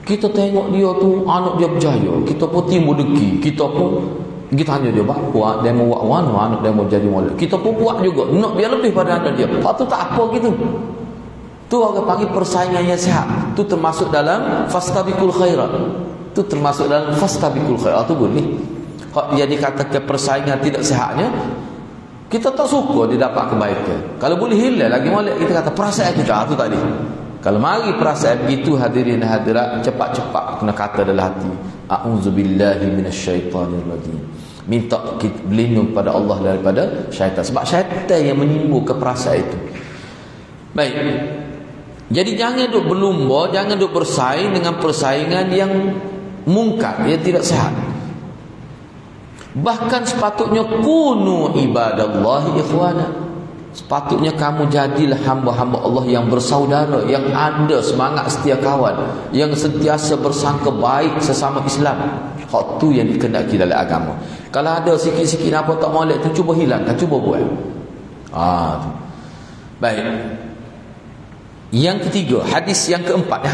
Kita tengok dia tu anak dia berjaya, kita pun timbul dengki, kita pun kita tanya dia, buat dia mau buat anak dia mau jadi molek. Kita pun buat juga, nak biar lebih pada anak dia. Lepas tu tak apa gitu. Tu orang panggil persaingannya sehat. Tu termasuk dalam fastabiqul khairat. Tu termasuk dalam fastabiqul khairat. Tu boleh. Kalau dia dikatakan persaingan tidak sehatnya, kita tak suka dia dapat kebaikan. Kalau boleh hilang lagi molek, kita kata perasaan kita tu tadi. Kalau mari perasaan begitu, hadirin dan hadirat, cepat-cepat kena kata dalam hati, a'udzubillahi minasyaitanirrajim. Minta berlindung pada Allah daripada syaitan. Sebab syaitan yang menimbulkan perasaan itu. Baik. Jadi jangan duk berlumba, jangan duk bersaing dengan persaingan yang mungkar, yang tidak sehat. Bahkan sepatutnya kunu ibadallahi ikhwana. Sepatutnya kamu jadilah hamba-hamba Allah yang bersaudara, yang ada semangat setia kawan, yang sentiasa bersangka baik sesama Islam. Hak tu yang dikehendaki dalam agama. Kalau ada sikit-sikit apa tak molek tu, cuba hilangkan, cuba buat. Tu. Baik. Yang ketiga, hadis yang keempat.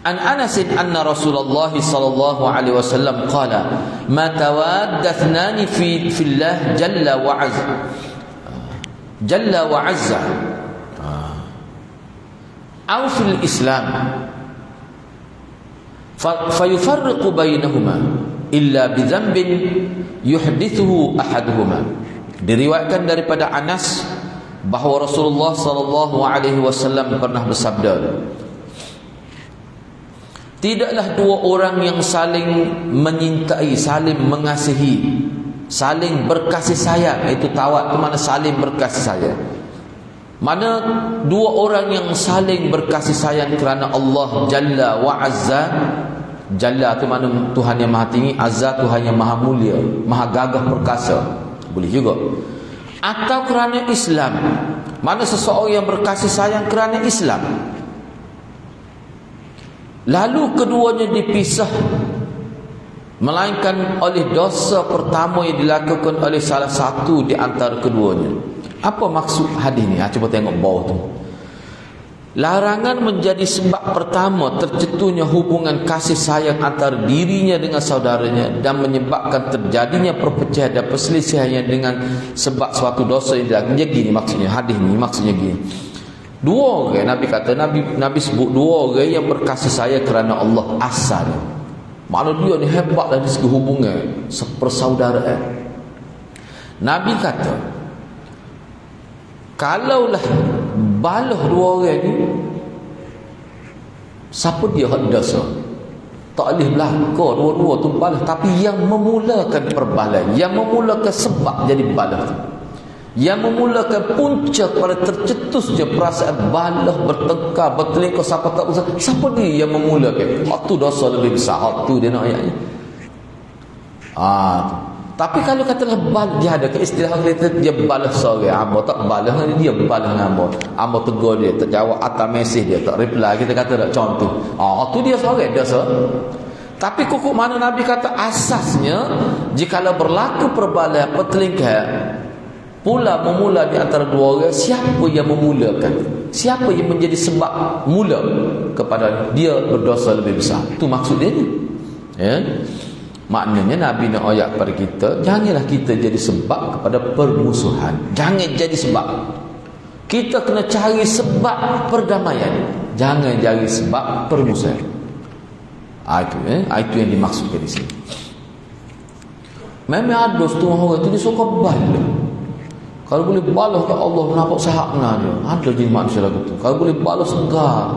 An Anas anna Rasulullah sallallahu alaihi wasallam qala ma tawaddathnani fi fillah jalla wa azza aw fil Islam fayufarriqu bainahuma illa bi dhanbin yuhdithuhu ahaduhuma. Diriwayatkan daripada Anas bahawa Rasulullah sallallahu alaihi wasallam pernah bersabda, tidaklah dua orang yang saling menyintai, saling mengasihi, saling berkasih sayang. Itu tawad tu mana saling berkasih sayang. Mana dua orang yang saling berkasih sayang kerana Allah Jalla wa Azza. Jalla tu mana Tuhan yang maha tinggi, Azza Tuhan yang maha mulia, maha gagah perkasa. Boleh juga. Atau kerana Islam. Mana seseorang yang berkasih sayang kerana Islam, lalu keduanya dipisah, melainkan oleh dosa pertama yang dilakukan oleh salah satu di antara keduanya. Apa maksud hadis ni? Cuba tengok bawah tu. Larangan menjadi sebab pertama tercetusnya hubungan kasih sayang antara dirinya dengan saudaranya dan menyebabkan terjadinya perpecahan dan perselisihannya dengan sebab suatu dosa yang dilakukan. Jadi gini maksudnya, hadis ni maksudnya gini. Dua orang, Nabi kata, Nabi sebut dua orang yang berkasih sayang kerana Allah asal. Makna dia ni hebat dari segi hubungan persaudaraan. Nabi kata, kalaulah balah dua orang ni, siapa dia hak dosa, tak boleh belaka dua-dua tu balah. Tapi yang memulakan perbalahan, yang memulakan sebab jadi balah tu, yang memulakan punca pada tercetusnya perasaan balah, bertengkar, bertelingkah, siapa tak usah, siapa dia yang memulakan? Hak tu dosa lebih besar. Hak tu dia nak ayatnya. Tapi kalau katalah dia ada ke istilah kita, dia balas seorang hamba, tak balas dia balas hamba. Hamba tegur dia, tak jawab atas mesej dia, tak reply, kita kata tak contoh. Tu dia seorang dosa. Tapi kukuk mana Nabi kata asasnya, jikalau berlaku perbalahan, pertelingkahan, pula memula di antara dua orang, siapa yang memulakan, siapa yang menjadi sebab mula kepada dia berdosa lebih besar. Itu maksud dia ni. Ya. Maknanya Nabi nak ayat kepada kita, janganlah kita jadi sebab kepada permusuhan. Jangan jadi sebab. Kita kena cari sebab perdamaian, jangan cari sebab permusuhan. Itu yang dimaksudkan di sini. Memang ada setengah orang tu dia suka balas. Kalau boleh balas ke Allah, nampak sahak benar dia. Ada jenis manusia lagu tu. Kalau boleh balas segar,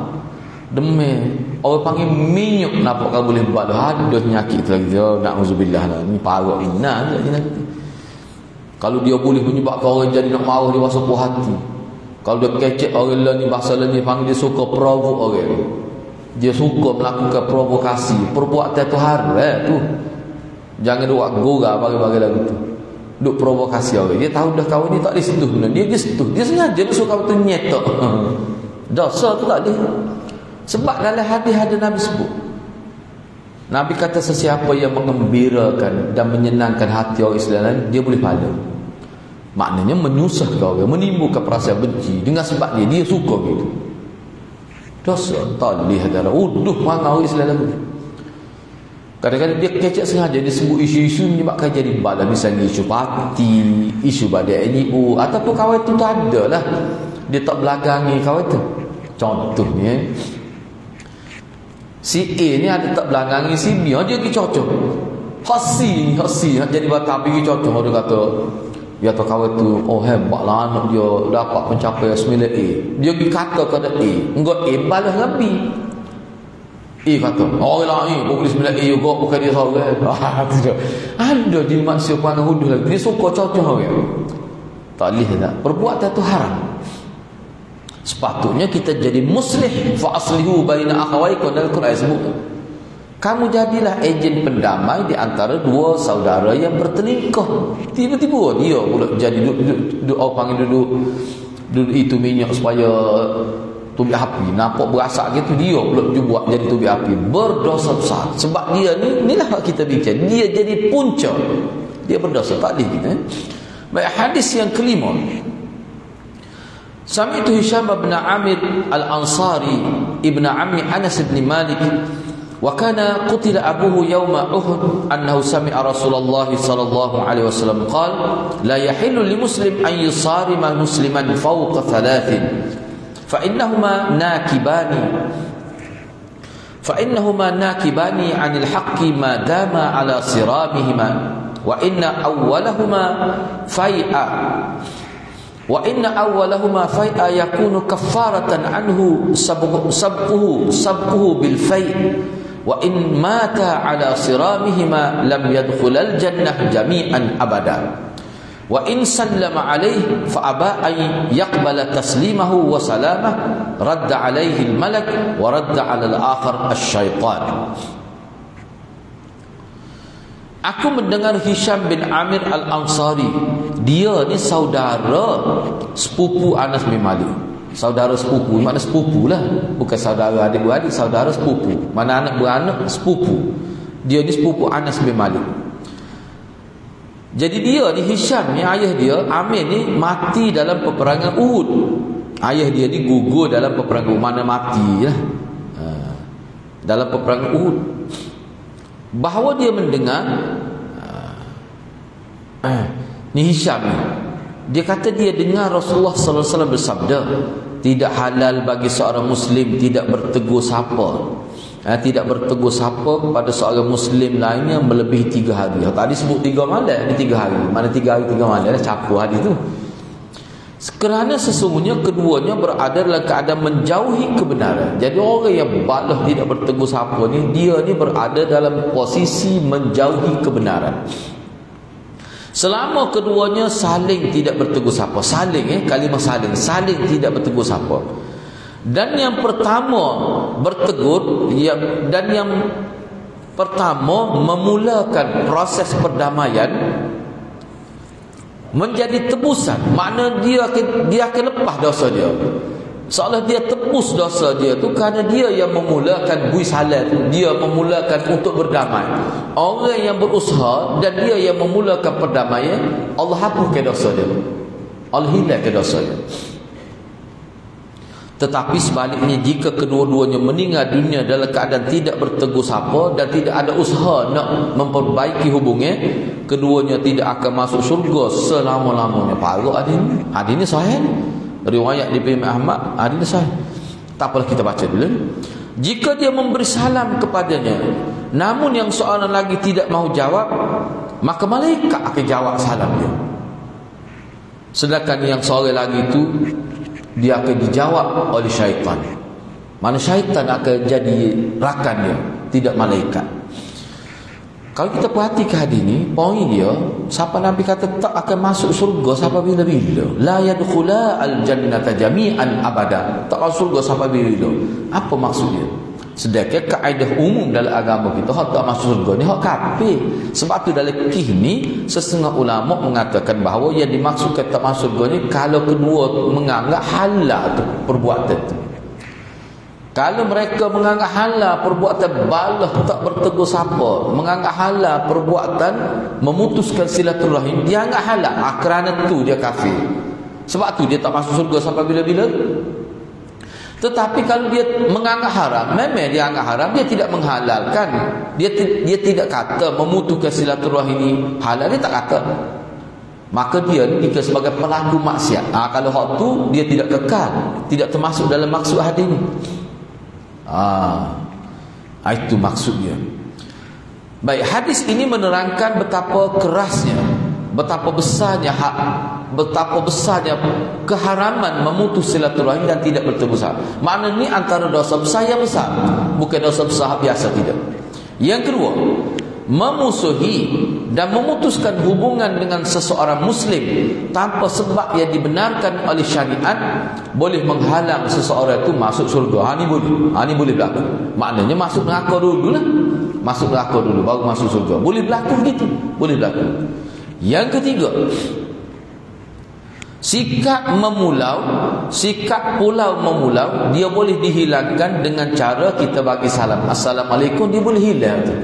demi orang panggil minyak, nampak kalau boleh balas. Ada penyakit tu lagi dia, na'udzubillah lah. Ni parah ni. Kalau dia boleh menyebabkan orang jadi nak marah, dia rasa puas hati. Kalau dia kecek orang lain ni, bahasa lain ni panggil dia suka provoke orang. Dia suka melakukan provokasi, perbuatan tu haram tu. Jangan buat gora bagi-bagi lagu tu. Duk provokasi orang. Dia tahu dah kawan ni tak boleh sentuh benda. Dia sentuh. Dia sengaja dia suka kawan tu nyetok. Dosa tu tak ada. Sebab dalam hadis ada Nabi sebut. Nabi kata sesiapa yang mengembirakan dan menyenangkan hati orang Islam, dia boleh pahala. Maknanya menyusahkan orang, menimbulkan perasaan benci dengan sebab dia suka gitu. Dosa tak boleh adalah uduh orang Islam lagu. Kadang-kadang dia kecek sengaja dia sebut isu-isu menyebabkan jadi balas, misalnya isu parti, isu badai NU, ataupun kawan itu tak ada lah, dia tak belagangi kawan itu. Contohnya si A ni ada tak belagangi si B, dia pergi cocok. Hasi jadi batal pergi cocok. Dia kata, dia kata kawan tu, oh hebatlah anak dia dapat mencapai 9A. Dia pergi kata kepada A, enggak A balas dengan B. A kata, oh lah ni boleh 9A juga, bukan dia seorang. Ada dimaksud pandang huduh lagi. Dia suka cocok orang. Tak boleh tak? Perbuatan tu haram. Sepatutnya kita jadi muslih, fa aslihu baina akhawaykum, dalam Quran sebut. Kamu jadilah ejen pendamai di antara dua saudara yang bertelingkah. Tiba-tiba dia pula jadi duduk orang panggil duduk itu minyak supaya tubi api, nampak berasak gitu, dia pula buat jadi tubi api. Berdosa besar. Sebab dia ni, inilah kita bincang, dia jadi punca, dia berdosa. Tak boleh kita. Baik, hadis yang kelima. Sami'tu Hisham bin Amir al-Ansari ibn Ammi Anas bin Malik wa kana qutila abuhu yawma Uhud annahu sami'a Rasulullah sallallahu alaihi wasallam qala la yahillu li muslim an yusarima musliman fawqa thalathin fa innahuma nakibani 'anil haqqi ma dama 'ala siramihima wa inna awwalahuma fai'a yakunu kaffaratan anhu sabquhu bil fai' wa in mata ala siramihima lam yadkhulal jannah jami'an abada wa in sallama alayhi fa aba an yaqbala taslimahu wa salamah radda alayhi al malak wa radda ala al akhar asy-syaitan. Aku mendengar Hisham bin Amir al-Ansari. Dia ni saudara sepupu Anas bin Malik. Saudara sepupu, mana sepupu lah, bukan saudara adik-beradik, saudara sepupu. Mana anak beranak, sepupu. Dia ni sepupu Anas bin Malik. Jadi dia ni Hisham ni, ayah dia Amir ni mati dalam peperangan Uhud. Ayah dia ni gugur dalam peperangan Uhud. Mana mati lah, dalam peperangan Uhud. Bahawa dia mendengar ni Hisham ni, dia kata dia dengar Rasulullah sallallahu alaihi wasallam bersabda, tidak halal bagi seorang muslim tidak bertegur sapa, tidak bertegur sapa kepada seorang muslim lainnya melebihi 3 hari. Tadi sebut 3 malam, ni 3 hari. Mana 3 hari 3 malam dah campur hadis tu. Kerana sesungguhnya keduanya berada dalam keadaan menjauhi kebenaran. Jadi orang yang balah tidak bertegur sapa ni, dia ni berada dalam posisi menjauhi kebenaran. Selama keduanya saling tidak bertegur sapa, saling kalimah saling tidak bertegur sapa. Dan yang pertama bertegur, dan yang pertama memulakan proses perdamaian menjadi tebusan. Makna dia akan lepas dosa dia. Seolah dia tebus dosa dia tu kerana dia yang memulakan bui salat, dia memulakan untuk berdamai. Orang yang berusaha dan dia yang memulakan perdamaian, Allah hapuskan dosa dia, Allah hilangkan dosa dia. Tetapi sebaliknya, jika kedua-duanya meninggal dunia dalam keadaan tidak bertegur sapa dan tidak ada usaha nak memperbaiki hubungan, keduanya tidak akan masuk syurga selama-lamanya. Parah hadis ni sahih. Riwayat di Imam Ahmad, hadis ni sahih. Tak apalah, kita baca dulu. Jika dia memberi salam kepadanya, namun yang seorang lagi tidak mahu jawab, maka malaikat akan jawab salam dia. Sedangkan yang seorang lagi itu, dia akan dijawab oleh syaitan. Mana syaitan akan jadi rakan dia, tidak malaikat. Kalau kita perhatikan hadis ni, poin dia, siapa Nabi kata tak akan masuk surga sampai bila-bila. La yadkhula al-jannata jami'an abada. Tak masuk surga sampai bila-bila. Apa maksud dia? Sedangkan kaedah umum dalam agama kita, hak tak masuk surga ni hak kafir. Sebab tu dalam fikih ni setengah ulama mengatakan bahawa yang dimaksudkan tak masuk surga ni kalau kedua menganggap halal tu perbuatan tu. Kalau mereka menganggap halal perbuatan balah tak bertegur sapa, menganggap halal perbuatan memutuskan silaturahim, dia anggap halal, kerana tu dia kafir. Sebab tu dia tak masuk surga sampai bila-bila. Tetapi kalau dia menganggap haram, memang dia anggap haram, dia tidak menghalalkan. Dia tidak kata memutuskan silaturahim ini halal, dia tak kata. Maka dia dikira sebagai pelaku maksiat. Kalau hak tu dia tidak kekal, tidak termasuk dalam maksud hadis ni. Itu maksudnya. Baik, hadis ini menerangkan betapa kerasnya, betapa besarnya keharaman memutus silaturahim dan tidak bertemu sahabat. Maknanya ni antara dosa besar yang besar, bukan dosa besar biasa, tidak. Yang kedua, memusuhi dan memutuskan hubungan dengan seseorang muslim tanpa sebab yang dibenarkan oleh syariat boleh menghalang seseorang itu masuk syurga. Ini boleh berlaku. Maknanya masuk neraka dulu lah. Masuk neraka dulu baru masuk syurga. Boleh berlaku begitu. Boleh berlaku. Yang ketiga, sikap pulau memulau dia boleh dihilangkan dengan cara kita bagi salam. Assalamualaikum, dia boleh hilang tu.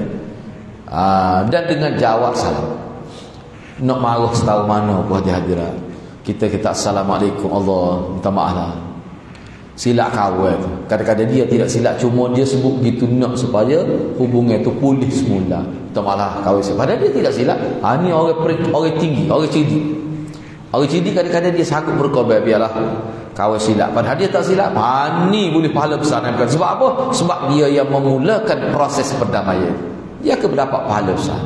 Dan dengan jawab salam. Nak marah setahu mana pun hadirat, kita assalamualaikum, Allah minta maaf lah. Silap kawan tu. Kadang-kadang dia tidak silap, cuma dia sebut gitu nak supaya hubungan tu pulih semula. Minta maaf lah kawan saya. Padahal dia tidak silap. Ni orang tinggi, orang cerdik. Orang cerdik kadang-kadang dia sanggup berkorban, biarlah kawan silap, padahal dia tak silap. Ni boleh pahala besar. Sebab apa? Sebab dia yang memulakan proses perdamaian. Dia akan mendapat pahala besar.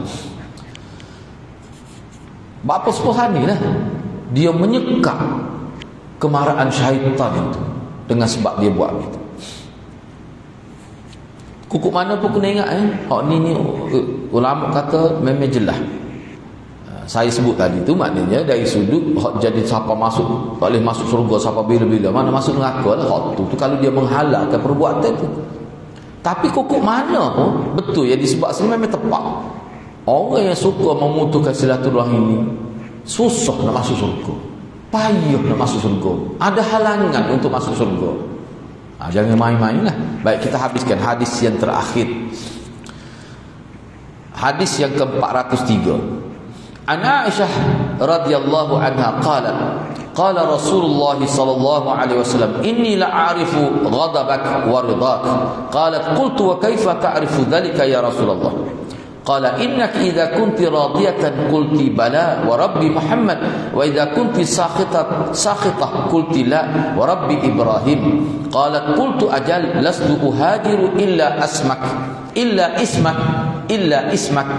Bapa sepuhan ni lah, dia menyekap kemarahan syaitan itu dengan sebab dia buat itu. Kukuk mana pun kena ingat ni ulama kata memang jelas. Saya sebut tadi tu maknanya dari sudut hak jadi siapa masuk tak boleh masuk surga siapa bila-bila, mana masuk neraka lah hak tu kalau dia menghalalkan perbuatan tu. Tapi kukuk mana pun betul yang disebut sini memang tepat. Orang yang suka memutuskan silaturahim ini susah nak masuk surga, payah nak masuk surga, ada halangan untuk masuk surga. Jangan main-main lah. Baik, kita habiskan hadis yang terakhir. Hadis yang ke-403. An Aisyah radhiyallahu anha qalat qala Rasulullah sallallahu alaihi wasallam inni la a'rifu ghadabak wa ridak. Qalat qultu wa kaifa ta'rifu dhalika ya Rasulullah? Qala innaka idza kunti radiyatan qulti bala wa rabbi Muhammad wa idza kunti sakhitah qulti la wa rabbi Ibrahim. Qalat qultu ajal lastu uhajiru illa ismak.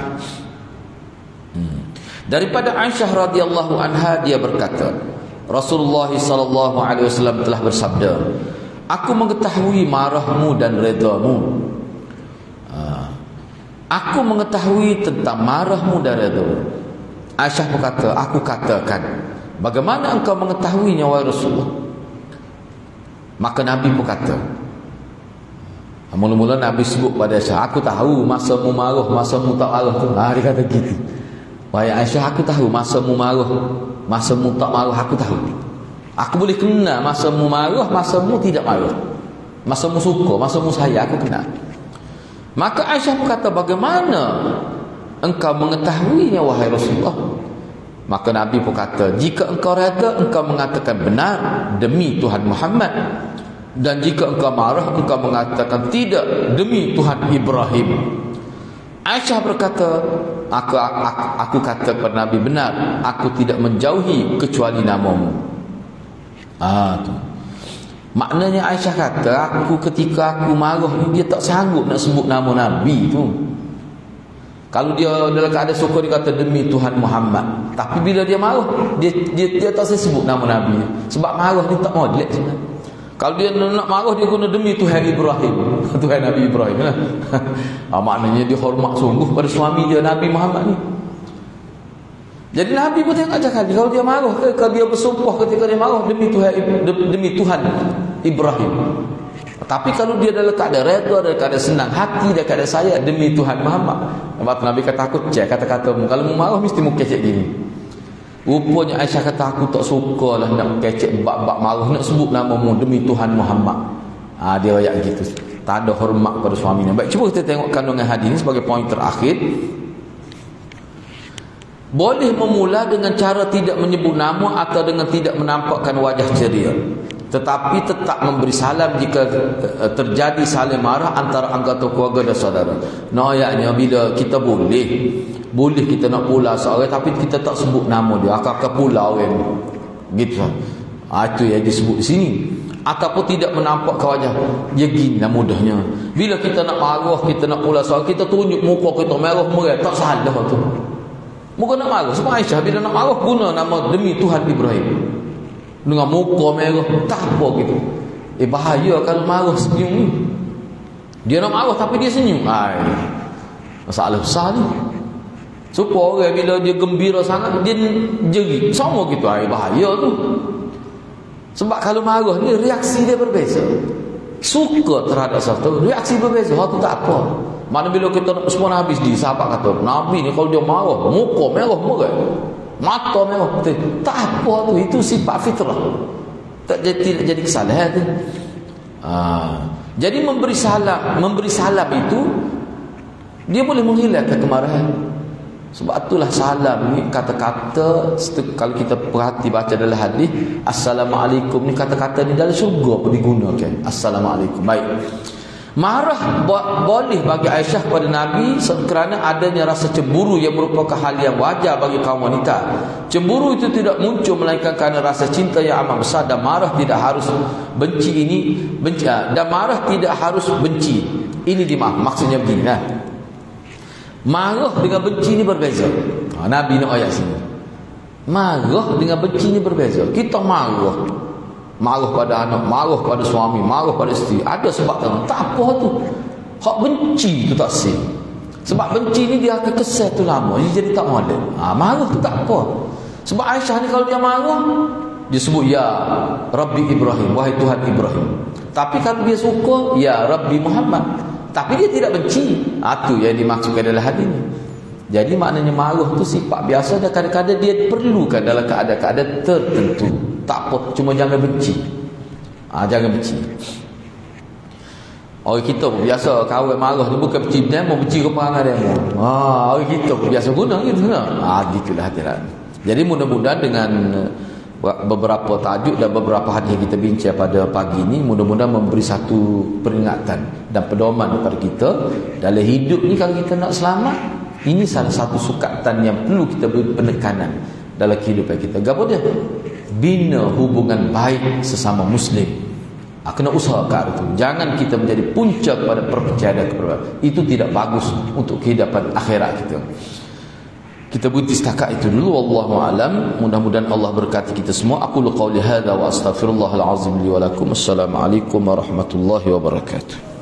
Daripada Aisyah radhiyallahu anha, dia berkata, Rasulullah sallallahu alaihi wasallam telah bersabda, aku mengetahui marahmu dan redamu. Aku mengetahui tentang marahmu dan redamu. Aisyah berkata, aku katakan, bagaimana engkau mengetahuinya wahai Rasulullah? Maka Nabi berkata, mula-mula Nabi sebut pada Aisyah, aku tahu masamu marah, masamu tak marah tu. Dia kata gitu. Wahai Aisyah, aku tahu masamu marah, masamu tak marah, aku tahu. Aku boleh kenal masamu marah, masamu tidak marah, masamu suka, masamu sayang, aku kenal. Maka Aisyah berkata, bagaimana engkau mengetahuinya wahai Rasulullah? Maka Nabi berkata, jika engkau reda, engkau mengatakan benar demi Tuhan Muhammad, dan jika engkau marah, engkau mengatakan tidak demi Tuhan Ibrahim. Aisyah berkata, aku kata kepada Nabi, benar, aku tidak menjauhi kecuali namamu. Tu. Maknanya Aisyah kata, ketika aku marah ni, dia tak sanggup nak sebut nama Nabi tu. Kalau dia dalam keadaan syukur, dia kata demi Tuhan Muhammad. Tapi bila dia marah, dia tak sebut nama Nabi. Sebab marah ni tak model sebenarnya. Kalau dia nak marah, dia guna demi Tuhan Ibrahim, Tuhan Nabi Ibrahim lah. Maknanya dia hormat sungguh pada suami dia, Nabi Muhammad ni. Jadi Nabi pun tengok aja kali, kalau dia marah, kalau dia bersumpah ketika dia marah demi Tuhan Ibrahim. Tapi kalau dia dalam keadaan redha, dalam keadaan senang hati, dalam keadaan saya demi Tuhan Muhammad. Nabi kata aku cek kata-katamu. Kalau mu marah mesti mu kecek gini. Rupanya Aisyah kata aku tak suka lah nak kecek bab-bab marah, nak sebut namamu demi Tuhan Muhammad. Dia ayat gitu. Tak ada hormat pada suaminya. Baik, cuba kita tengok kandungan hadis ini sebagai poin terakhir. Boleh memula dengan cara tidak menyebut nama atau dengan tidak menampakkan wajah ceria, tetapi tetap memberi salam jika terjadi saling marah antara anggota keluarga dan saudara. Ayatnya bila kita boleh kita nak pula seorang tapi kita tak sebut nama dia, akak pula orang gitu. Itu yang disebut di sini. Ataupun tidak menampakkan wajah. Dia ginilah mudahnya. Bila kita nak marah, kita nak pula seorang, kita tunjuk muka kita merah-merah, tak salah tu. Muka nak marah. Sebab Aisyah bila nak marah guna nama demi Tuhan Ibrahim. Dengan muka merah, tak apa gitu. Bahaya kalau marah senyum. Dia nak marah tapi dia senyum. Masalah besar ni. Supaya orang bila dia gembira sangat, dia jerit. Sama gitu. Bahaya tu. Sebab kalau marah ni reaksi dia berbeza. Suka terhadap sesuatu, reaksi berbeza. Itu tak apa. Mana bila kita semua habis di sahabat kata, Nabi ni kalau dia marah, muka merah-merah, mata merah. Tak apa tu, itu sifat fitrah. Tidak jadi kesalahan tu. Jadi memberi salam itu dia boleh menghilangkan kemarahan. Sebab itulah salam ni kata-kata, kalau kita perhati baca dalam hadis, Assalamualaikum ni kata-kata ni dalam syurga pun digunakan. Assalamualaikum. Baik. Marah boleh bagi Aisyah kepada Nabi kerana adanya rasa cemburu yang merupakan hal yang wajar bagi kaum wanita. Cemburu itu tidak muncul melainkan kerana rasa cinta yang amat besar, dan marah tidak harus benci dan marah tidak harus benci. Ini maksudnya beginilah. Marah dengan benci ni berbeza. Nabi nak ayat sini. Marah dengan benci ni berbeza. Kita marah pada anak, marah pada suami, marah pada isteri, ada sebab tak apa tu. Hak benci tu tak sih. Sebab benci ni dia akan kesal tu lama, jadi tak molek. Marah tu tak apa. Sebab Aisyah ni kalau dia marah, dia sebut ya Rabbi Ibrahim, wahai Tuhan Ibrahim. Tapi kalau dia suka, ya Rabbi Muhammad. Tapi dia tidak benci. Itu yang dimaksudkan dalam hadis ni. Jadi maknanya marah tu sifat biasa, dan kadang-kadang dia perlukan dalam keadaan-keadaan tertentu. Tak apa, cuma jangan benci. Jangan benci. Orang kita pun biasa kawan marah ni bukan benci demo, benci keperangan demo. Orang kita pun biasa guna gitu. Gitulah hati-hati. Jadi mudah-mudahan dengan beberapa tajuk dan beberapa hadis yang kita bincang pada pagi ini, mudah-mudahan memberi satu peringatan dan pedoman kepada kita dalam hidup ni. Kalau kita nak selamat, ini salah satu sukatan yang perlu kita beri penekanan dalam kehidupan kita. Apa dia? Bina hubungan baik sesama Muslim. Kena usahakan itu. Jangan kita menjadi punca kepada perpecahan dan keperluan. Itu tidak bagus untuk kehidupan akhirat kita. Kita berhenti setakat itu dulu. Wallahu a'lam. Mudah-mudahan Allah berkati kita semua. Aqulu qawli hadza wa astaghfirullahal azim li wa lakum. Assalamualaikum warahmatullahi wabarakatuh.